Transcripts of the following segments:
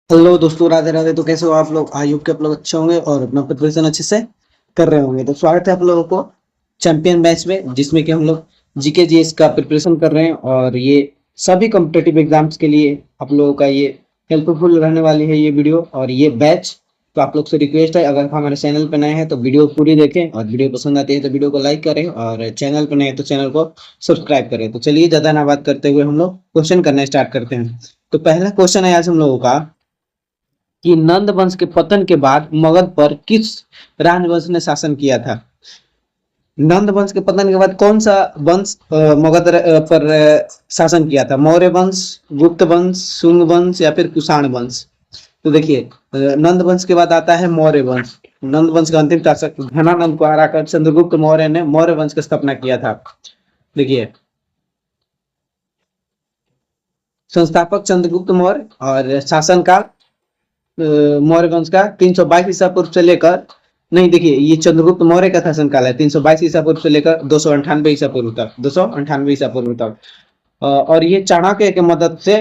Hello दोस्तों, राधे राधे। तो कैसे हो आप लोग? आई होप कि आप लोग अच्छे होंगे और अपना प्रिपरेशन अच्छे से कर रहे होंगे। तो स्वागत है आप लोगों को चैंपियन बैच में, जिसमें कि हम लोग जीके जीएस का प्रिपरेशन कर रहे हैं। और ये सभी कॉम्पिटेटिव एग्जाम्स के लिए आप लोगों का ये हेल्पफुल रहने वाली है ये वीडियो और ये बैच। तो आप लोग से रिक्वेस्ट है, अगर हमारे चैनल पर नए हैं तो वीडियो पूरी देखें, और वीडियो पसंद आती है तो वीडियो को लाइक करें, और चैनल पर नए हैं तो चैनल को सब्सक्राइब करें। तो चलिए ज़्यादा ना बात करते हुए हम लोग क्वेश्चन करना स्टार्ट करते हैं। तो पहला क्वेश्चन है आज हम लोगों का कि नंद वंश के पतन के बाद मगध पर किस राजवंश ने शासन किया था? नंद वंश के पतन के बाद कौन सा वंश मगध पर शासन किया था? मौर्य वंश, गुप्त वंश, शुंग वंश या फिर कुषाण वंश? तो देखिए, नंद वंश के बाद आता है मौर्य वंश। नंद वंश का अंतिम शासक घनानंद को हराकर चंद्रगुप्त मौर्य ने मौर्य वंश की स्थापना किया था। देखिए, संस्थापक चंद्रगुप्त मौर्य और शासनकाल मौर्य वंश का 322 ईसा पूर्व से लेकर, नहीं देखिए, ये चंद्रगुप्त मौर्य का शासनकाल है 322 ईसा पूर्व से लेकर 298 ईसा पूर्व तक, 298 ईसा पूर्व तक। और ये चाणक्य के मदद से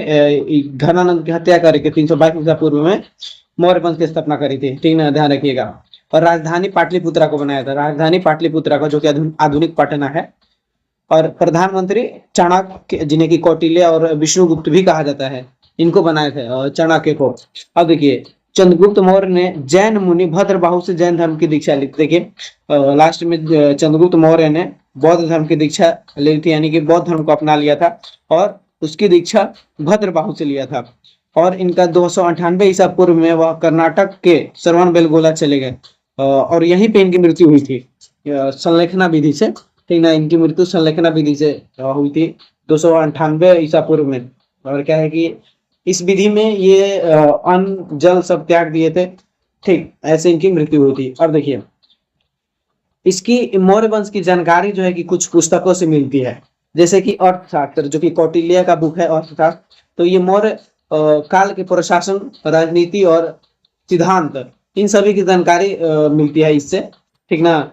घनानंद की हत्या करके 322 ईसा पूर्व में मौर्य वंश की स्थापना करी थी। ठीक है, ध्यान रखिएगा। और राजधानी पाटलिपुत्रा को बनाया था, राजधानी पाटलिपुत्रा का, जो कि आधुनिक पटना है। और प्रधानमंत्री चाणक्य, जिन्हें कि कौटिल्य और विष्णुगुप्त भी कहा जाता है, इनको बनाए थे चाणक्य को। अब देखिए, चंद्रगुप्त मौर्य ने जैन मुनि भद्रबाहु से जैन धर्म की दीक्षा ली। देखिए, लास्ट में चंद्रगुप्त मौर्य ने बौद्ध धर्म की दीक्षा ली थी, यानी कि बौद्ध धर्म को अपना लिया था, और उसकी दीक्षा भद्रबाहु से लिया था। और इनका 298 ईसा पूर्व में वह कर्नाटक के श्रवण बेलगोला चले गए, और यहीं पे इनकी मृत्यु हुई थी संलेखना विधि से। ठीक ना, इनकी मृत्यु संलेखना विधि से हुई थी 298 ईसा पूर्व में। और क्या है कि इस विधि में ये अन्न जल सब त्याग दिए थे। ठीक, ऐसे इनकी मृत्यु हुई थी। और देखिए, इसकी मौर्य वंश की जानकारी जो है कि कुछ पुस्तकों से मिलती है, जैसे कि अर्थशास्त्र, जो कि कौटिल्य का बुक है अर्थशास्त्र। तो ये मौर्य काल के प्रशासन, राजनीति और सिद्धांत, इन सभी की जानकारी मिलती है इससे। ठीक ना।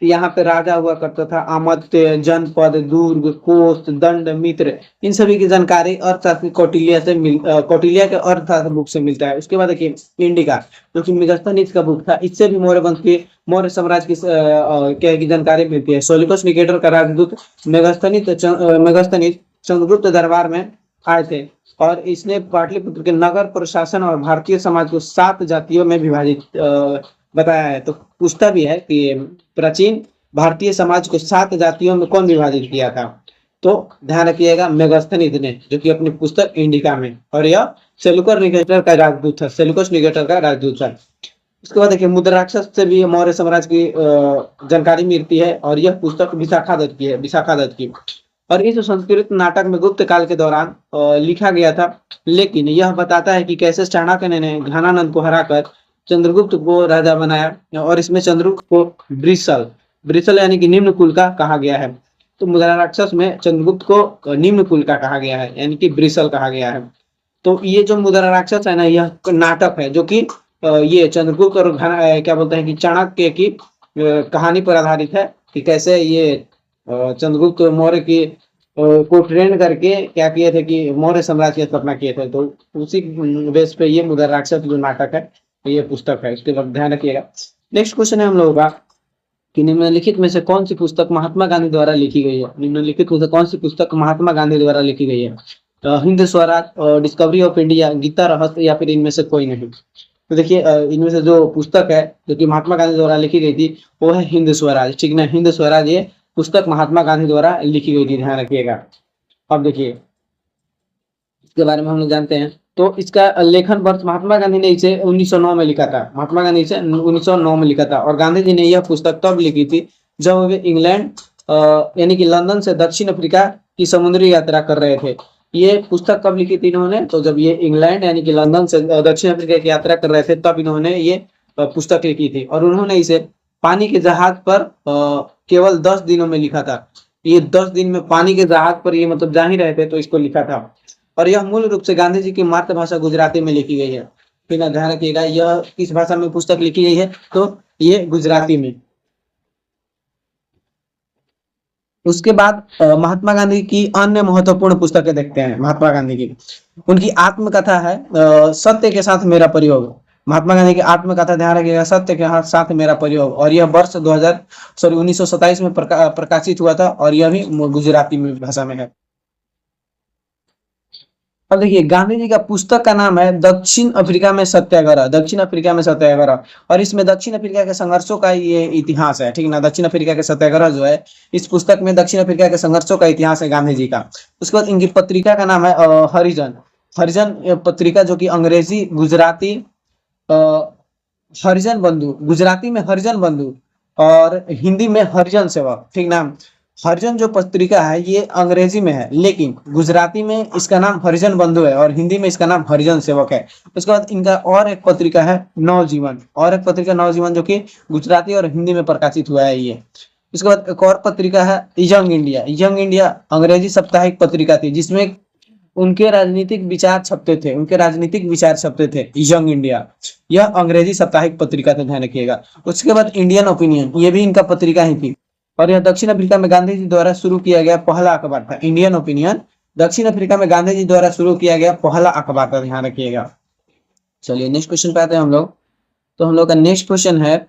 यहाँ पे राजा हुआ करता था, अमात्य, जनपद, दुर्ग, कोष, दंड, मित्र, इन सभी की जानकारी अर्थशास्त्र कौटिल्य के अर्थशास्त्र बुक से मिलता है। उसके बाद देखिए, इंडिका, जो कि मेगास्थनीज का बुक था, इससे भी मौर्य वंश की, मौर्य साम्राज्य की क्या है की जानकारी मिलती है। सोलिकस निकेटर का राजदूत मेगास्थनीज चंद्रगुप्त दरबार में आए थे, और इसने पाटलिपुत्र के नगर प्रशासन और भारतीय समाज को 7 जातियों में विभाजित बताया है। तो पूछता भी है कि प्राचीन भारतीय समाज को 7 जातियों में कौन विभाजित किया था? तो ध्यान रखिएगा, मेगास्थनीज ने, जो कि अपनी पुस्तक इंडिका में। और यह सेलुकर निकेटर का राजदूत था, सेलुकस निकेटर का राजदूत था। उसके बाद देखिए, मुद्राक्षस से भी मौर्य साम्राज्य की जानकारी मिलती है, और यह पुस्तक विशाखा दत्त की है, विशाखा दत्त की। और इस संस्कृत नाटक में गुप्त काल के दौरान लिखा गया था। लेकिन यह बताता है कि कैसे चाणक्य ने घनानंद को हराकर चंद्रगुप्त को राजा बनाया, और इसमें चंद्रगुप्त को ब्रिसल, ब्रिसल यानी कि निम्न कुल का कहा गया है। तो मुद्रा राक्षस में चंद्रगुप्त को निम्न कुल का कहा गया है, यानी कि ब्रिसल कहा गया है। तो ये जो मुद्रा राक्षस है ना, यह नाटक है, जो कि ये चंद्रगुप्त और क्या बोलते हैं कि चाणक्य की कहानी पर आधारित है, कि कैसे ये चंद्रगुप्त मौर्य की को ट्रेन करके क्या किए थे कि मौर्य साम्राज्य की स्थापना किए थे। तो उसी बेस पे ये मुद्रा राक्षस जो नाटक है, ये पुस्तक है, इसके बाद ध्यान रखिएगा। नेक्स्ट क्वेश्चन है हम लोगों का कि निम्नलिखित में से कौन सी पुस्तक महात्मा गांधी द्वारा लिखी गई है? निम्नलिखित में से कौन सी पुस्तक महात्मा गांधी द्वारा लिखी गई है? Hind Swaraj, Discovery of India, Gita Rahasya, या फिर इनमें से कोई नहीं? तो देखिए, इनमें से जो पुस्तक है जो कि महात्मा गांधी द्वारा लिखी गई थी, वो है हिंद स्वराज। ठीक ना, हिंद स्वराज ये पुस्तक महात्मा गांधी द्वारा लिखी गई थी, ध्यान रखिएगा। अब देखिए, इसके बारे में हम लोग जानते हैं। तो इसका लेखन वर्ष महात्मा गांधी ने इसे 1909 में लिखा था, महात्मा गांधी इसे 1909 में लिखा था। और गांधी जी ने यह पुस्तक तब लिखी थी जब वे इंग्लैंड यानी कि लंदन से दक्षिण अफ्रीका की समुद्री यात्रा कर रहे थे। ये पुस्तक कब लिखी थी इन्होंने? तो जब ये इंग्लैंड यानी कि लंदन से दक्षिण अफ्रीका की यात्रा कर रहे थे, तब इन्होंने ये पुस्तक लिखी थी। और उन्होंने इसे पानी के जहाज पर केवल 10 दिनों में लिखा था। ये 10 दिन में पानी के जहाज पर ये मतलब जा ही रहे थे, तो इसको लिखा था। और यह मूल रूप से गांधी जी की मातृभाषा गुजराती में लिखी गई है। फिर ध्यान रखिएगा, यह किस भाषा में पुस्तक लिखी गई है? तो ये गुजराती में। उसके बाद महात्मा गांधी की अन्य महत्वपूर्ण पुस्तकें देखते हैं। महात्मा गांधी की उनकी आत्मकथा है सत्य के साथ मेरा प्रयोग। महात्मा गांधी की आत्मकथा ध्यान रखिएगा, सत्य के साथ मेरा प्रयोग, और यह वर्ष 1927 में प्रकाशित हुआ था, और यह भी गुजराती में भाषा में है। अब देखिए गांधी जी का पुस्तक का नाम है दक्षिण अफ्रीका में सत्याग्रह। दक्षिण अफ्रीका में सत्याग्रह, और इसमें दक्षिण अफ्रीका के संघर्षों का ये इतिहास है, ठीक ना। दक्षिण अफ्रीका के सत्याग्रह जो है, इस पुस्तक में दक्षिण अफ्रीका के संघर्षों का इतिहास है गांधी जी का। उसके बाद इनकी पत्रिका का नाम है हरिजन। हरिजन पत्रिका, जो कि अंग्रेजी गुजराती अ, हरिजन बंधु, गुजराती में हरिजन बंधु और हिंदी में हरिजन सेवक, ठीक ना। हरिजन जो पत्रिका है ये अंग्रेजी में है, लेकिन गुजराती में इसका नाम हरिजन बंधु है और हिंदी में इसका नाम हरिजन सेवक है। उसके बाद इनका और एक पत्रिका है नवजीवन, और एक पत्रिका नवजीवन जो कि गुजराती और हिंदी में प्रकाशित हुआ है ये। उसके बाद एक और पत्रिका है यंग इंडिया। यंग इंडिया अंग्रेजी साप्ताहिक पत्रिका थी, जिसमें उनके राजनीतिक विचार छपते थे, उनके राजनीतिक विचार छपते थे। यंग इंडिया यह अंग्रेजी साप्ताहिक पत्रिका था, ध्यान रखिएगा। उसके बाद इंडियन ओपिनियन, ये भी इनका पत्रिका ही थी, और यह दक्षिण अफ्रीका में गांधी जी द्वारा शुरू किया गया पहला अखबार था। इंडियन ओपिनियन दक्षिण अफ्रीका में गांधी जी द्वारा शुरू किया गया पहला अखबार था, ध्यान रखिएगा। चलिए नेक्स्ट क्वेश्चन पे आते हैं हम लोग। तो हम लोग का नेक्स्ट क्वेश्चन है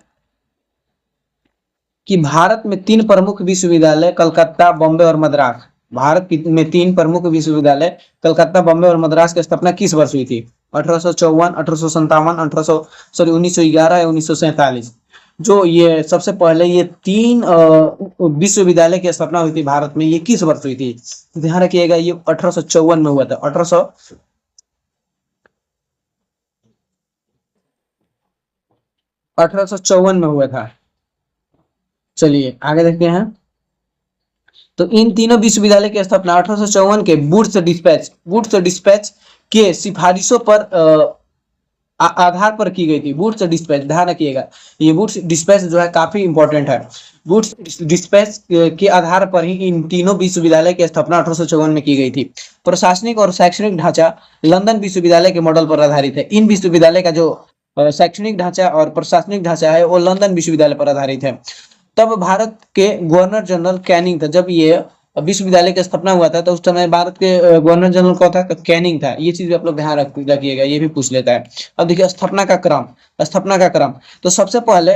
कि भारत में 3 प्रमुख विश्वविद्यालय कलकत्ता, बॉम्बे और मद्रास। भारत में 3 प्रमुख विश्वविद्यालय कलकत्ता, बॉम्बे और मद्रास की स्थापना किस वर्ष हुई थी? 1854, 1857, 1911 या 1947। जो ये सबसे पहले ये 3 विश्वविद्यालय की स्थापना हुई थी भारत में, ये किस वर्ष हुई थी? ध्यान रखिएगा, ये 1854 में हुआ था। 1854 में हुआ था। चलिए आगे देखते हैं। तो इन तीनों विश्वविद्यालय की स्थापना 1854 के वुड्स डिस्पैच के सिफारिशों पर आधार पर की गई थी। वुड्स डिस्पैच, ध्यान रखिएगा, ये वुड्स डिस्पैच जो है काफी इंपॉर्टेंट है। वुड्स डिस्पैच के आधार पर ही इन तीनों विश्वविद्यालय की स्थापना 1854 में की गई थी। प्रशासनिक और शैक्षणिक ढांचा लंदन विश्वविद्यालय के मॉडल पर आधारित है। इन विश्वविद्यालय का जो शैक्षणिक ढांचा और प्रशासनिक ढांचा है वो लंदन विश्वविद्यालय पर आधारित है। तब भारत के गवर्नर जनरल कैनिंग था। जब ये विश्वविद्यालय की स्थापना हुआ था तो उस समय भारत के गवर्नर जनरल कौन था? कैनिंग था। ये चीज भी आप लोग ध्यान रखिएगा, ये भी पूछ लेता है। अब देखिए स्थापना का क्रम, तो सबसे पहले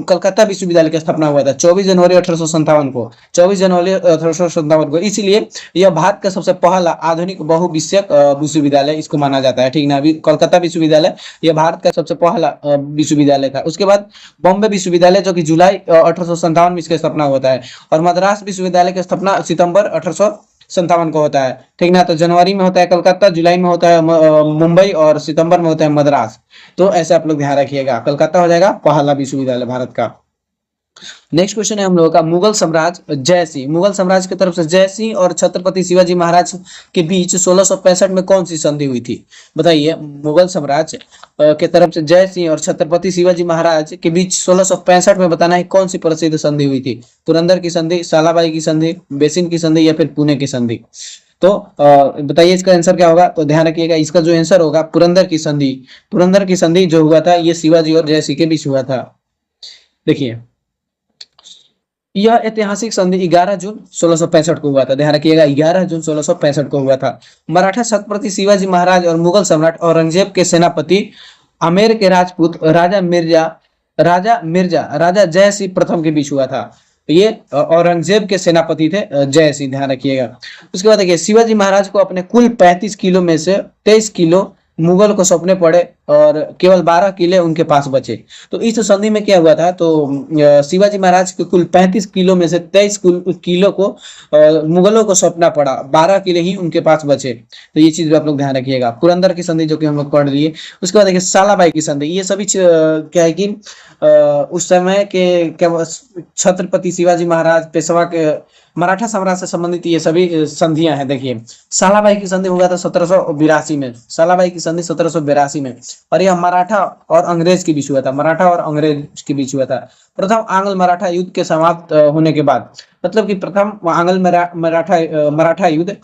कलकत्ता विश्वविद्यालय की स्थापना हुआ था 24 जनवरी 1857 को। 24 जनवरी 1857 को, इसीलिए यह भारत का सबसे पहला आधुनिक बहुविषयक विश्वविद्यालय इसको माना जाता है, ठीक ना। अभी कलकत्ता विश्वविद्यालय यह भारत का सबसे पहला विश्वविद्यालय था। उसके बाद बॉम्बे विश्वविद्यालय, जो कि जुलाई 1857 में इसकी स्थापना होता है, और मद्रास विश्वविद्यालय की स्थापना सितंबर 1857 को होता है, ठीक ना। तो जनवरी में होता है कलकत्ता, जुलाई में होता है मुंबई, और सितंबर में होता है मद्रास। तो ऐसे आप लोग ध्यान रखिएगा, कलकत्ता हो जाएगा पहला विश्वविद्यालय भारत का। नेक्स्ट क्वेश्चन है हम लोगों का मुगल साम्राज्य जय सिंह। मुगल साम्राज्य की तरफ से जय सिंह और छत्रपति शिवाजी महाराज के बीच 1665 में कौन सी संधि हुई थी? बताइए। मुगल साम्राज्य के तरफ से जय सिंह और छत्रपति शिवाजी महाराज के बीच 1665 में बताना है कौन सी प्रसिद्ध संधि हुई थी? पुरंदर की संधि, सालाबाई की संधि, बेसिन की संधि, या फिर पुणे की संधि? तो बताइए इसका आंसर क्या होगा? तो ध्यान रखिएगा, इसका जो आंसर होगा पुरंदर की संधि। पुरंदर की संधि जो हुआ था ये शिवाजी और जय सिंह के बीच हुआ था। देखिए यह ऐतिहासिक संधि 11 जून 1665 को हुआ था। ध्यान रखिएगा 11 जून 1665 को हुआ था। मराठा छत्रपति शिवाजी महाराज और मुगल सम्राट औरंगजेब के सेनापति आमेर के राजपूत राजा जय सिंह प्रथम के बीच हुआ था। ये औरंगजेब के सेनापति थे जय सिंह, ध्यान रखिएगा। उसके बाद देखिए शिवाजी महाराज को अपने कुल 35 किलो में से 23 किलो मुगल को सौंपने पड़े और केवल 12 किले उनके पास बचे। तो इस संधि में क्या हुआ था? तो शिवाजी महाराज के कुल 35 किलो में से 23 किलो को मुगलों को सौंपना पड़ा, 12 किले ही उनके पास बचे। तो ये चीज भी आप लोग ध्यान रखिएगा। पुरंदर की संधि जो कि हम लोग पढ़ लिए। उसके बाद देखिए सालाबाई की संधि। ये सभी क्या है कि उस समय के क्या छत्रपति शिवाजी महाराज, पेशवा के मराठा साम्राज्य से संबंधित ये सभी संधियां हैं। देखिए सालाबाई की संधि हुआ था 1782 में। सालाबाई की संधि 1782 में, और यह मराठा और अंग्रेज के बीच हुआ था। मराठा और अंग्रेज के बीच हुआ था। प्रथम आंग्ल मराठा युद्ध के समाप्त होने के बाद, मतलब कि प्रथम आंग्ल मराठा युद्ध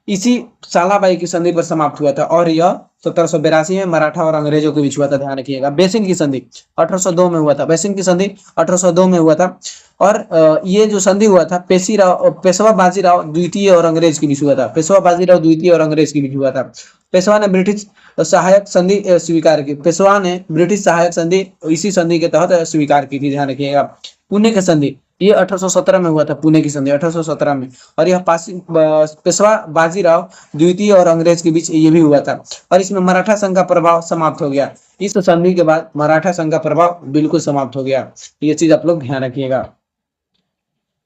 इसी सालाबाई की संधि पर समाप्त हुआ था और यह 1782 में मराठा और अंग्रेजों के बीच हुआ था। ध्यान रखिएगा। बेसिन की संधि 1802 में हुआ था। बेसिन की संधि 1802 में हुआ था और ये जो संधि हुआ था पेशवा बाजीराव द्वितीय और अंग्रेज के बीच हुआ था। पेशवा बाजीराव द्वितीय और अंग्रेज के बीच हुआ था। पेशवा ने ब्रिटिश सहायक संधि स्वीकार की। पेशवा ने ब्रिटिश सहायक संधि इसी संधि के तहत स्वीकार की थी। ध्यान रखिएगा। पुणे की संधि ये 1817 में हुआ था। पुणे की संधि 1817 में और यह पेशवा बाजीराव द्वितीय और अंग्रेज के बीच ये भी हुआ था और इसमें मराठा संघ का प्रभाव समाप्त हो गया। इस संधि के बाद मराठा संघ का प्रभाव बिल्कुल समाप्त हो गया। ये चीज आप लोग ध्यान रखिएगा।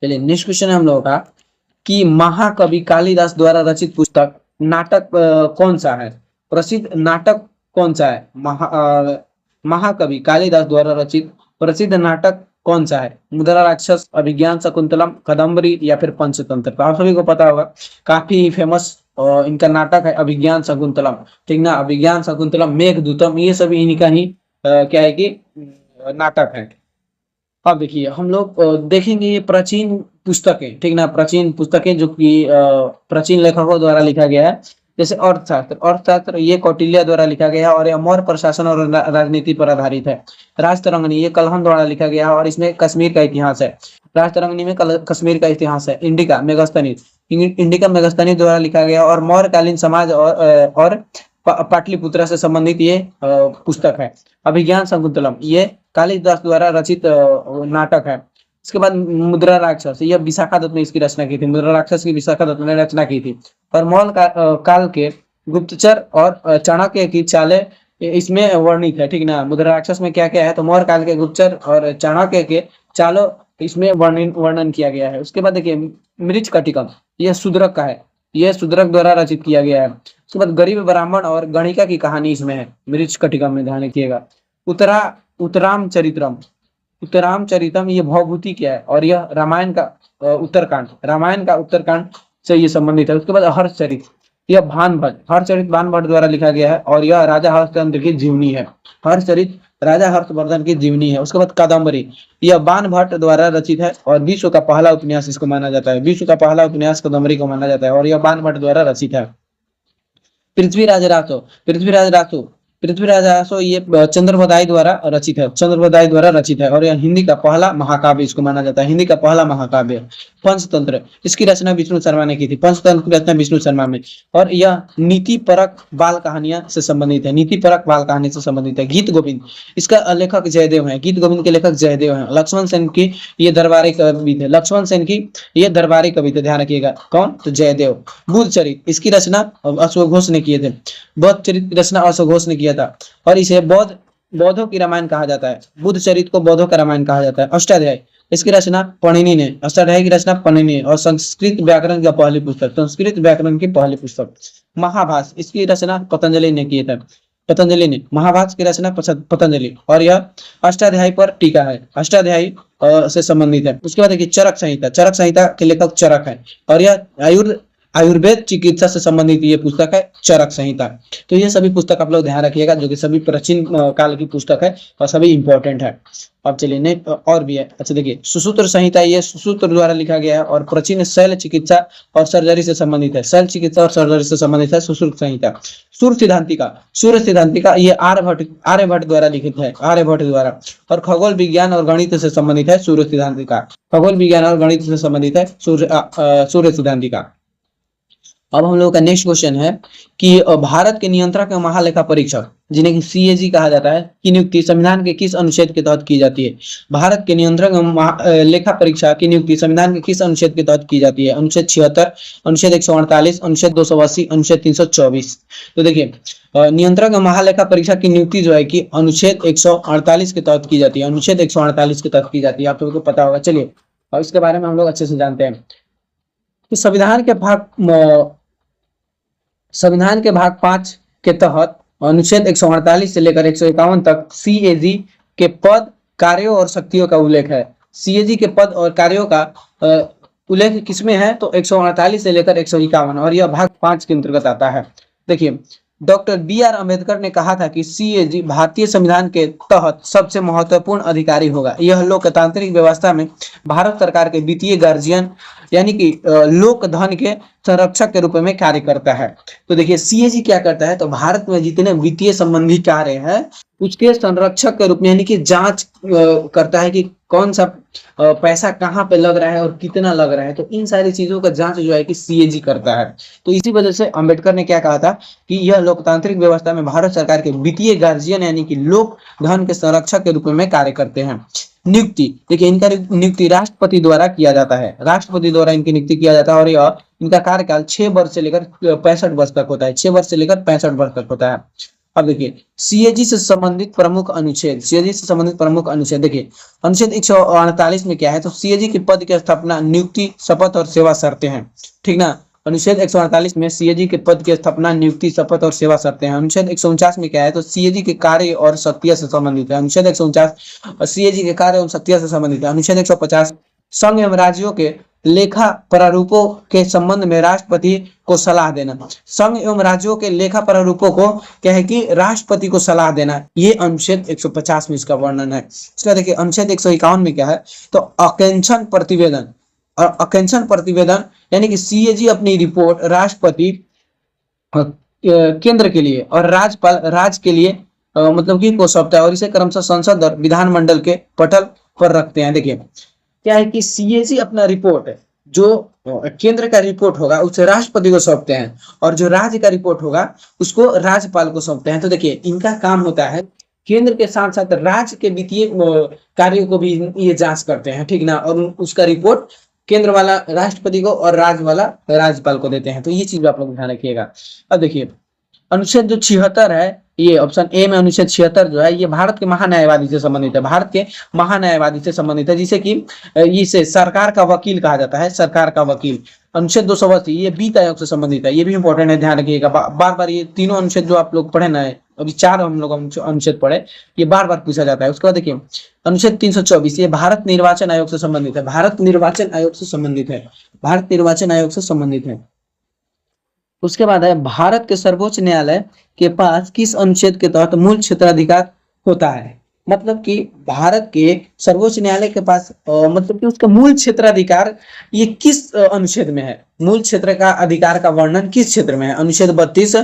चलिए नेक्स्ट क्वेश्चन है हम लोगों का कि महाकवि कालिदास द्वारा रचित पुस्तक नाटक कौन सा है? प्रसिद्ध नाटक कौन सा है? महाकवि कालिदास द्वारा रचित प्रसिद्ध नाटक कौन सा है? मुद्रा राक्षस, अभिज्ञान शकुंतलम, कादम्बरी या फिर पंचतंत्र। तो आप सभी को पता होगा काफी फेमस इनका नाटक है अभिज्ञान शकुंतलम। ठीक ना, अभिज्ञान शकुंतलम, मेघदूतम, ये सभी इन्हीं का ही क्या है कि नाटक है। अब देखिए हम लोग देखेंगे ये प्राचीन पुस्तकें। ठीक ना, प्राचीन पुस्तकें जो कि प्राचीन लेखकों द्वारा लिखा गया है। जैसे अर्थशास्त्र, अर्थशास्त्र ये कौटिल्य द्वारा लिखा गया है और यह मौर्य प्रशासन और राजनीति पर आधारित है। राजतरंगिणी ये कलहन द्वारा लिखा गया है और इसमें कश्मीर का इतिहास है। राजतरंगिणी में कश्मीर का इतिहास है। इंडिका मेगास्थनीज, इंडिका मेगास्थनीज द्वारा लिखा गया और मौर्यकालीन समाज और पाटलिपुत्र से संबंधित ये पुस्तक है। अभिज्ञान शकुंतलम ये कालिदास द्वारा रचित नाटक है। इसके बाद मुद्रा राक्षस, यह विशाखा दत्त ने इसकी रचना की थी। मुद्रा राक्षस की विशाखा दत्त ने रचना की थी। और मौर्य काल के गुप्तचर और चाणक्य की चालें इसमें वर्णित है। ठीक ना, मुद्रा राक्षस में क्या क्या है तो मौर्य काल के गुप्तचर और चाणक्य के चालों इसमें वर्णन किया गया है। उसके बाद देखिए मृच्छकटिकम, यह शूद्रक का है। यह शूद्रक द्वारा रचित किया गया है। उसके बाद गरीब ब्राह्मण और गणिका की कहानी इसमें है मृच्छकटिकम में। ध्यान रखिएगा। उत्तराम चरित्रम, उत्तराम चरितम ये भवभूति क्या है और यह रामायण का उत्तरकांड, रामायण का उत्तरकांड से ये संबंधित है। उसके बाद हर्षचरित, यह भानभट्ट, हर्षचरित भानभट्ट द्वारा लिखा गया है और यह राजा हर्षचंद्र की जीवनी है। हर्षचरित राजा हर्षवर्धन की जीवनी है। उसके बाद कादम्बरी, यह बाणभट्ट द्वारा रचित है और विश्व का पहला उपन्यास इसको माना जाता है। विश्व का पहला उपन्यास कादम्बरी को माना जाता है और यह बाणभट्ट द्वारा रचित है। पृथ्वीराज रासो, पृथ्वीराज रासो, पृथ्वीराज रासो ये चंद्रबोधाई द्वारा रचित है। चंद्रबोधाई द्वारा रचित है और यह हिंदी का पहला महाकाव्य इसको माना जाता है। हिंदी का पहला महाकाव्य। पंचतंत्र इसकी रचना विष्णु शर्मा ने की थी। पंचतंत्र की रचना विष्णु शर्मा में और यह नीति परक बाल कहानियां से संबंधित है। नीति परक बाल कहानी से संबंधित है। गीत गोविंद इसका लेखक जयदेव है। गीत गोविंद के लेखक जयदेव है। लक्ष्मण सेन की ये दरबारी कवि थे। लक्ष्मण सेन की ये दरबारी कवि थे। ध्यान रखिएगा। कौन? तो जयदेव। बुद्ध चरित इसकी रचना अशोक घोष ने किए थे। बौद्ध चरित की रचना अशोक घोष ने किया था और इसे बौद्धों की रामायण कहा जाता है। बुद्ध चरित को बौद्धों का रामायण कहा जाता है। अष्टाध्यायी इसकी रचना पणिनि ने, अष्टाध्यायी की रचना पणिनि और संस्कृत व्याकरण की पहली पुस्तक, संस्कृत व्याकरण की पहली पुस्तक। महाभाष्य इसकी रचना पतंजलि ने किए थे। पतंजलि ने महाभाष्य की रचना पतंजलि और यह अष्टाध्यायी पर टीका है। अष्टाध्यायी से संबंधित है। उसके बाद देखिए चरक संहिता, चरक संहिता के लेखक चरक है और यह आयुर्वेद चिकित्सा से संबंधित ये पुस्तक है चरक संहिता। तो ये सभी पुस्तक आप लोग ध्यान रखिएगा जो कि सभी प्राचीन काल की पुस्तक है और सभी इंपॉर्टेंट है। अब चलिए नहीं और भी है। अच्छा देखिए सुसूत्र संहिता, ये सुसूत्र द्वारा लिखा गया है और प्राचीन शैल चिकित्सा और सर्जरी से संबंधित है। शैल चिकित्सा और सर्जरी से संबंधित है सुसूत्र संहिता। सूर्य सिद्धांतिका ये आर्यभट्ट द्वारा लिखित है। आर्यभट्ट द्वारा। और खगोल विज्ञान और गणित से संबंधित है सूर्य सिद्धांतिका। खगोल विज्ञान और गणित से संबंधित है सूर्य सिद्धांतिका। अब हम लोगों का नेक्स्ट क्वेश्चन है कि भारत के नियंत्रक एवं महालेखा परीक्षक जिन्हें कि सीएजी कहा जाता है की नियुक्ति संविधान के किस अनुच्छेद के तहत की जाती है? भारत के नियंत्रक एवं लेखा परीक्षा की नियुक्ति संविधान के किस अनुच्छेद के तहत की जाती है? अनुच्छेद 76, अनुच्छेद 148, अनुच्छेद 280, अनुच्छेद 324। तो देखिए नियंत्रक एवं महालेखा परीक्षा की नियुक्ति जो है कि अनुच्छेद 148 के तहत की जाती है। अनुच्छेद 148 के तहत की जाती है। आप लोगों को पता होगा। चलिए और इसके बारे में हम लोग अच्छे से जानते हैं कि संविधान के भाग 5 के तहत अनुच्छेद 148 से लेकर 151 तक सीएजी के पद, कार्यों और शक्तियों का उल्लेख है। सीएजी के पद और कार्यों का उल्लेख किसमें है? तो 148 से लेकर 151 और यह भाग 5 के अंतर्गत आता है। देखिए डॉक्टर बी आर अम्बेडकर ने कहा था कि सीएजी भारतीय संविधान के तहत सबसे महत्वपूर्ण अधिकारी होगा। यह लोकतांत्रिक व्यवस्था में भारत सरकार के वित्तीय गार्जियन यानी कि लोक धन के संरक्षक के रूप में कार्य करता है। तो देखिए सीएजी क्या करता है, तो भारत में जितने वित्तीय संबंधी कार्य हैं उसके संरक्षक के रूप में यानी कि जांच करता है कि कौन सा पैसा कहाँ पे लग रहा है और कितना लग रहा है। तो इन सारी चीजों का जांच जो है कि सीएजी करता है। तो इसी वजह से अंबेडकर ने क्या कहा था कि यह लोकतांत्रिक व्यवस्था में भारत सरकार के वित्तीय गार्जियन यानी कि लोक धन के संरक्षक के रूप में कार्य करते हैं। नियुक्ति, देखिए इनका नियुक्ति राष्ट्रपति द्वारा किया जाता है, राष्ट्रपति द्वारा इनकी नियुक्ति किया जाता है और यह इनका कार्यकाल 6 वर्ष से लेकर 65 वर्ष तक होता है, 6 वर्ष से लेकर 65 वर्ष तक होता है। अब देखिए सीएजी से संबंधित प्रमुख अनुच्छेद, सीएजी से संबंधित प्रमुख अनुच्छेद देखिए अनुच्छेद 148 में क्या है, तो सीएजी के पद की स्थापना, नियुक्ति, शपथ और सेवा शर्तें हैं। ठीक ना, अनुच्छेद 148 में सीएजी के पद की स्थापना, नियुक्ति, शपथ और सेवा शर्तें हैं। अनुच्छेद 149 में क्या है, तो सीएजी के कार्य और सत्ता से संबंधित है। अनुच्छेद 149 सीएजी के कार्य एवं सत्ता से संबंधित है। अनुच्छेद 150 संघ एवं राज्यों के लेखा प्रारूपों के संबंध में राष्ट्रपति को सलाह देना, संघ एवं राज्यों के लेखा प्रारूपों को क्या है कि राष्ट्रपति को सलाह देना, ये अनुच्छेद 150 में इसका वर्णन है। इसका देखिए अनुच्छेद 151 में क्या है, तो आकांक्षण प्रतिवेदन, और आकांक्षण प्रतिवेदन यानी कि सीएजी अपनी रिपोर्ट राष्ट्रपति केंद्र के लिए और राज्यपाल राज्य के लिए मतलब कि को सौंपता है और इसे क्रमशः संसद और विधानमंडल के पटल पर रखते हैं। देखिए क्या है कि सीएजी अपना रिपोर्ट जो केंद्र का रिपोर्ट होगा उसे राष्ट्रपति को सौंपते हैं और जो राज्य का रिपोर्ट होगा उसको राज्यपाल को सौंपते हैं। तो देखिए इनका काम होता है केंद्र के साथ साथ राज्य के वित्तीय कार्यों को भी ये जांच करते हैं। ठीक ना, और उसका रिपोर्ट केंद्र वाला राष्ट्रपति को और राज्य वाला राज्यपाल को देते हैं। तो ये चीज आप लोग ध्यान रखिएगा। अब देखिए अनुच्छेद जो 76 है, ये ऑप्शन ए में अनुच्छेद 76 जो है ये भारत के महान्यायवादी से संबंधित है, भारत के महान्यायवादी से संबंधित है, जिसे कि इसे सरकार का वकील कहा जाता है, सरकार का वकील। अनुच्छेद 280 ये वित्त आयोग से संबंधित है, ये भी इंपॉर्टेंट है, ध्यान रखिएगा। बार बार ये तीनों अनुच्छेद जो आप लोग पढ़े ना, अभी 4 हम लोग अनुच्छेद पढ़े, ये बार बार पूछा जाता है। उसके बाद देखिए अनुच्छेद 324 ये भारत निर्वाचन आयोग से संबंधित है, भारत निर्वाचन आयोग से संबंधित है, भारत निर्वाचन आयोग से संबंधित है। उसके बाद है भारत के सर्वोच्च न्यायालय के पास किस अनुच्छेद के तहत मूल क्षेत्राधिकार होता है। मतलब कि भारत के सर्वोच्च न्यायालय के पास मतलब कि उसका मूल क्षेत्राधिकार ये किस अनुच्छेद में है, मूल क्षेत्र का अधिकार का वर्णन किस क्षेत्र में है। अनुच्छेद 32,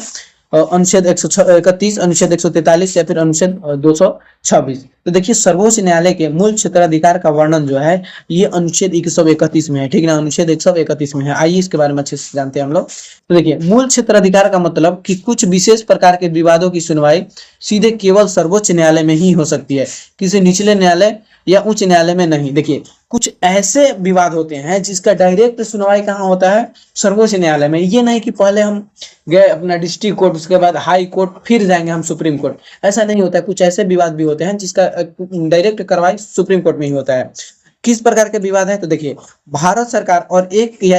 अनुच्छेद 131, अनुच्छेद 143 या फिर अनुच्छेद 226। तो देखिए सर्वोच्च न्यायालय के मूल क्षेत्राधिकार का वर्णन जो है ये अनुच्छेद 131 में है। ठीक ना, अनुच्छेद 131 में है। आइए इसके बारे में अच्छे से जानते हैं हम लोग। तो देखिए मूल क्षेत्राधिकार का मतलब कि कुछ विशेष प्रकार के विवादों की सुनवाई सीधे केवल सर्वोच्च न्यायालय में ही हो सकती है, किसी निचले न्यायालय या उच्च न्यायालय में नहीं। देखिए कुछ ऐसे विवाद होते हैं जिसका डायरेक्ट सुनवाई कहाँ होता है, सर्वोच्च न्यायालय में। ये नहीं कि पहले हम गए अपना डिस्ट्रिक्ट कोर्ट, उसके बाद हाई कोर्ट, फिर जाएंगे हम सुप्रीम कोर्ट, ऐसा नहीं होता है। कुछ ऐसे विवाद भी होते हैं जिसका डायरेक्ट कार्रवाई सुप्रीम कोर्ट में ही होता है। किस प्रकार के विवाद है, तो देखिए भारत सरकार और एक या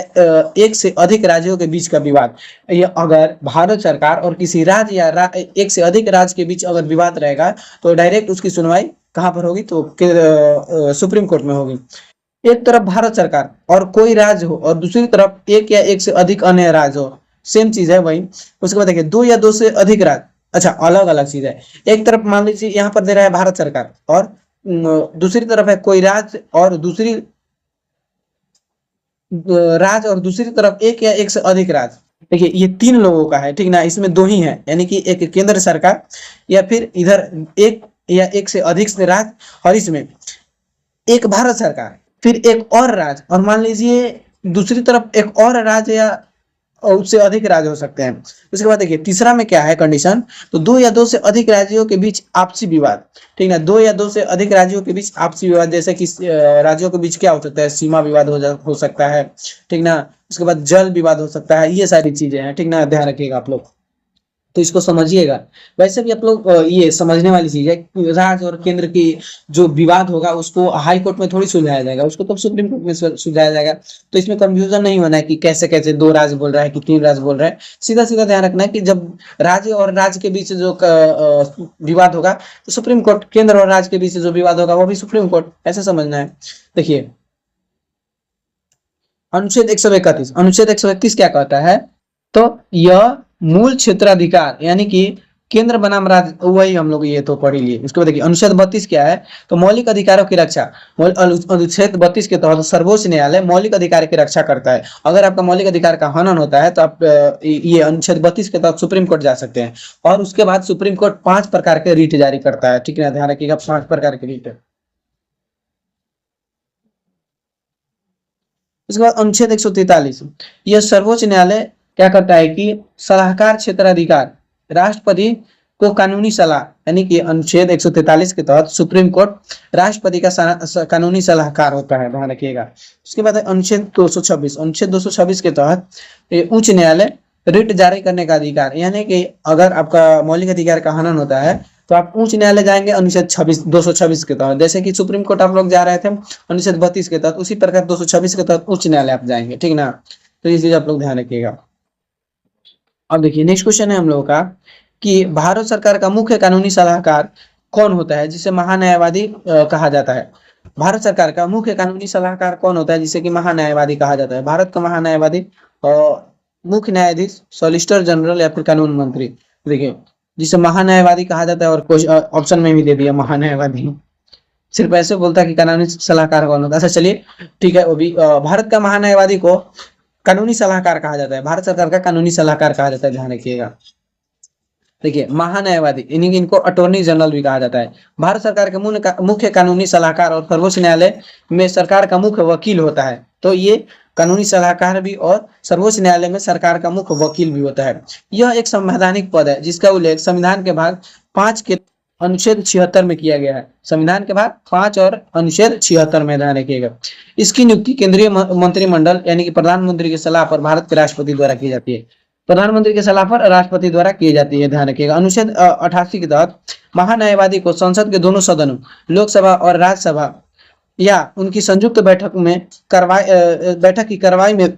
एक से अधिक राज्यों के बीच का विवाद, ये अगर भारत सरकार और किसी राज्य या एक से अधिक राज्य के बीच अगर विवाद रहेगा तो डायरेक्ट उसकी सुनवाई कहाँ पर होगी, तो सुप्रीम कोर्ट में होगी। एक तरफ भारत सरकार और कोई राज्य हो और दूसरी तरफ एक या एक से अधिक अन्य राज्य हो, सेम चीज है वही। उसके बाद देखिए दो या दो से अधिक राज्य, अच्छा अलग अलग चीज है। एक तरफ मान लीजिए यहाँ पर दे रहा है भारत सरकार और दूसरी तरफ है कोई राज्य और दूसरी राज्य और दूसरी तरफ एक या एक से अधिक राज्य। देखिए ये 3 लोगों का है, ठीक ना, इसमें 2 ही है, यानी कि एक केंद्र सरकार या फिर इधर एक या एक से अधिक से राज्य और इसमें एक भारत सरकार फिर एक और राज्य और मान लीजिए दूसरी तरफ एक और राज्य या उससे अधिक राज्य हो सकते हैं। उसके बाद देखिए तीसरा में क्या है कंडीशन, तो 2 या 2 से अधिक राज्यों के बीच आपसी विवाद। ठीक ना, 2 या 2 से अधिक राज्यों के बीच आपसी विवाद, जैसे कि राज्यों के बीच क्या हो सकता है, सीमा विवाद हो सकता है। ठीक ना, उसके बाद जल विवाद हो सकता है, ये सारी चीजें हैं। ठीक ना, ध्यान रखिएगा आप लोग, तो इसको समझिएगा। वैसे भी आप लोग ये समझने वाली चीज है, राज्य और केंद्र की जो विवाद होगा उसको हाई कोर्ट में थोड़ी सुलझाया जाएगा, उसको तो सुप्रीम कोर्ट में सुलझाया जाएगा। तो इसमें कंफ्यूजन नहीं होना है कि कैसे कैसे 2 राज्य बोल रहा है कि 3 राज्य बोल रहा है। सीधा सीधा ध्यान रखना है कि जब राज्य और राज्य के बीच जो विवाद होगा तो सुप्रीम कोर्ट, केंद्र और राज्य के बीच जो विवाद होगा वो भी सुप्रीम कोर्ट, ऐसे समझना है। देखिए अनुच्छेद 131, अनुच्छेद 131 क्या कहता है, तो यह मूल क्षेत्राधिकार यानी कि केंद्र बनाम राज्य, वही हम लोग ये तो पढ़ ही लिए। उसके बाद देखिए अनुच्छेद 32 क्या है, तो मौलिक अधिकारों की रक्षा। अनुच्छेद 32 के तहत सर्वोच्च न्यायालय मौलिक अधिकार की रक्षा करता है। अगर आपका मौलिक अधिकार का हनन होता है तो आप ये अनुच्छेद 32 के तहत सुप्रीम कोर्ट जा सकते हैं। और उसके बाद सुप्रीम कोर्ट 5 प्रकार के रीट जारी करता है, ठीक है, ध्यान रखिएगा 5 प्रकार के रीट। उसके बाद अनुच्छेद 143, यह सर्वोच्च न्यायालय क्या करता है कि सलाहकार क्षेत्राधिकार, राष्ट्रपति को कानूनी सलाह, यानी कि अनुच्छेद 143 के तहत सुप्रीम कोर्ट राष्ट्रपति का कानूनी सलाहकार होता है, ध्यान रखिएगा। उसके बाद अनुच्छेद 226, अनुच्छेद 226 के तहत उच्च न्यायालय रिट जारी करने का अधिकार, यानी कि अगर आपका मौलिक अधिकार का हनन होता है तो आप उच्च न्यायालय जाएंगे अनुच्छेद 226 के तहत, जैसे कि सुप्रीम कोर्ट आप लोग जा रहे थे अनुच्छेद 32 के तहत, उसी प्रकार 226 के तहत उच्च न्यायालय आप जाएंगे, ठीक ना। तो ये चीज आप लोग ध्यान रखिएगा। अब देखिए नेक्स्ट क्वेश्चन है हम लोगों का कि भारत सरकार का मुख्य कानूनी सलाहकार कौन होता है, जिसे महान्यायवादी कहा जाता है। भारत सरकार का मुख्य कानूनी सलाहकार कौन होता है जिसे कि महान्यायवादी कहा जाता है। भारत का महान्यायवादी मुख्य न्यायाधीश, सॉलिसिटर जनरल या फिर कानून मंत्री। देखिए जिसे महान्यायवादी कहा जाता है, और ऑप्शन में भी दे दिया महान्यायवादी, सिर्फ ऐसे बोलता है कि कानूनी सलाहकार कौन होता है। अच्छा चलिए ठीक है, वो भी भारत का महान्यायवादी को कानूनी सलाहकार कहा जाता है, भारत सरकार का कानूनी सलाहकार कहा जाता है, ध्यान रखिएगा। देखिए महान्यायवादी इनको अटॉर्नी जनरल भी कहा जाता है। भारत सरकार के मुख्य कानूनी सलाहकार और सर्वोच्च न्यायालय में सरकार का मुख्य वकील होता है। तो ये कानूनी सलाहकार भी और सर्वोच्च न्यायालय में सरकार का मुख्य वकील भी होता है। यह एक संवैधानिक पद है जिसका उल्लेख संविधान के भाग 5 के अनुच्छेद 76 में किया गया है। संविधान के भाग 5 और अनुच्छेद 76 में, ध्यान रखिएगा। इसकी नियुक्ति केंद्रीय मंत्रिमंडल यानी कि प्रधानमंत्री की सलाह पर भारत के राष्ट्रपति द्वारा की जाती है। प्रधानमंत्री की सलाह पर राष्ट्रपति द्वारा की जाती है, ध्यान रखिएगा। अनुच्छेद 88 के तहत महान्यायवादी को संसद के दोनों सदनों लोकसभा और राज्यसभा या उनकी संयुक्त बैठक की कार्रवाई में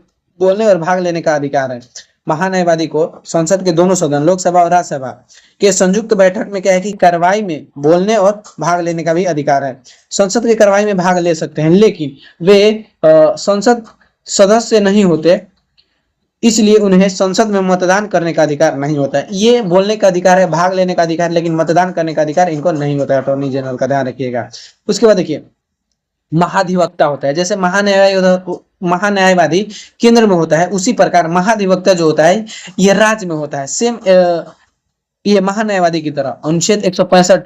बोलने और भाग लेने का अधिकार है। महान्यायवादी को संसद के दोनों सदन लोकसभा और राज्यसभा के संयुक्त बैठक में क्या है कि कार्रवाई में बोलने और भाग लेने का भी अधिकार है। संसद की कार्रवाई में भाग ले सकते हैं, लेकिन वे संसद सदस्य नहीं होते, इसलिए उन्हें संसद में मतदान करने का अधिकार नहीं होता है। ये बोलने का अधिकार है, भाग लेने का अधिकार, लेकिन मतदान करने का अधिकार इनको नहीं होता है, अटॉर्नी जनरल का, ध्यान रखिएगा। उसके बाद देखिए महाधिवक्ता होता है। जैसे महान्यायवादी केंद्र में होता है, उसी प्रकार महाधिवक्ता जो होता है ये राज्य में होता है। सेम ये महान्यायवादी की तरह अनुच्छेद 165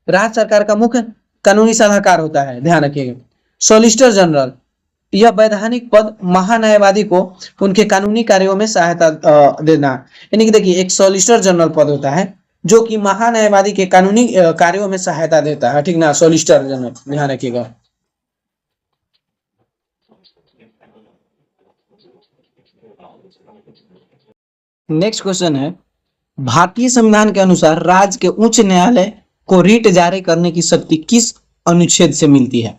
राज्य सरकार का मुख्य कानूनी सलाहकार होता है, ध्यान रखिएगा। सॉलिसिटर जनरल यह वैधानिक पद महान्यायवादी को उनके कानूनी कार्यों में सहायता देना, यानी कि देखिए एक सॉलिसिटर जनरल पद होता है जो कि महान्यायवादी के कानूनी कार्यों में सहायता देता है, ठीक ना, सॉलिसिटर जनरल, ध्यान रखिएगा। नेक्स्ट क्वेश्चन है भारतीय संविधान के अनुसार राज्य के उच्च न्यायालय को रीट जारी करने की शक्ति किस अनुच्छेद से मिलती है।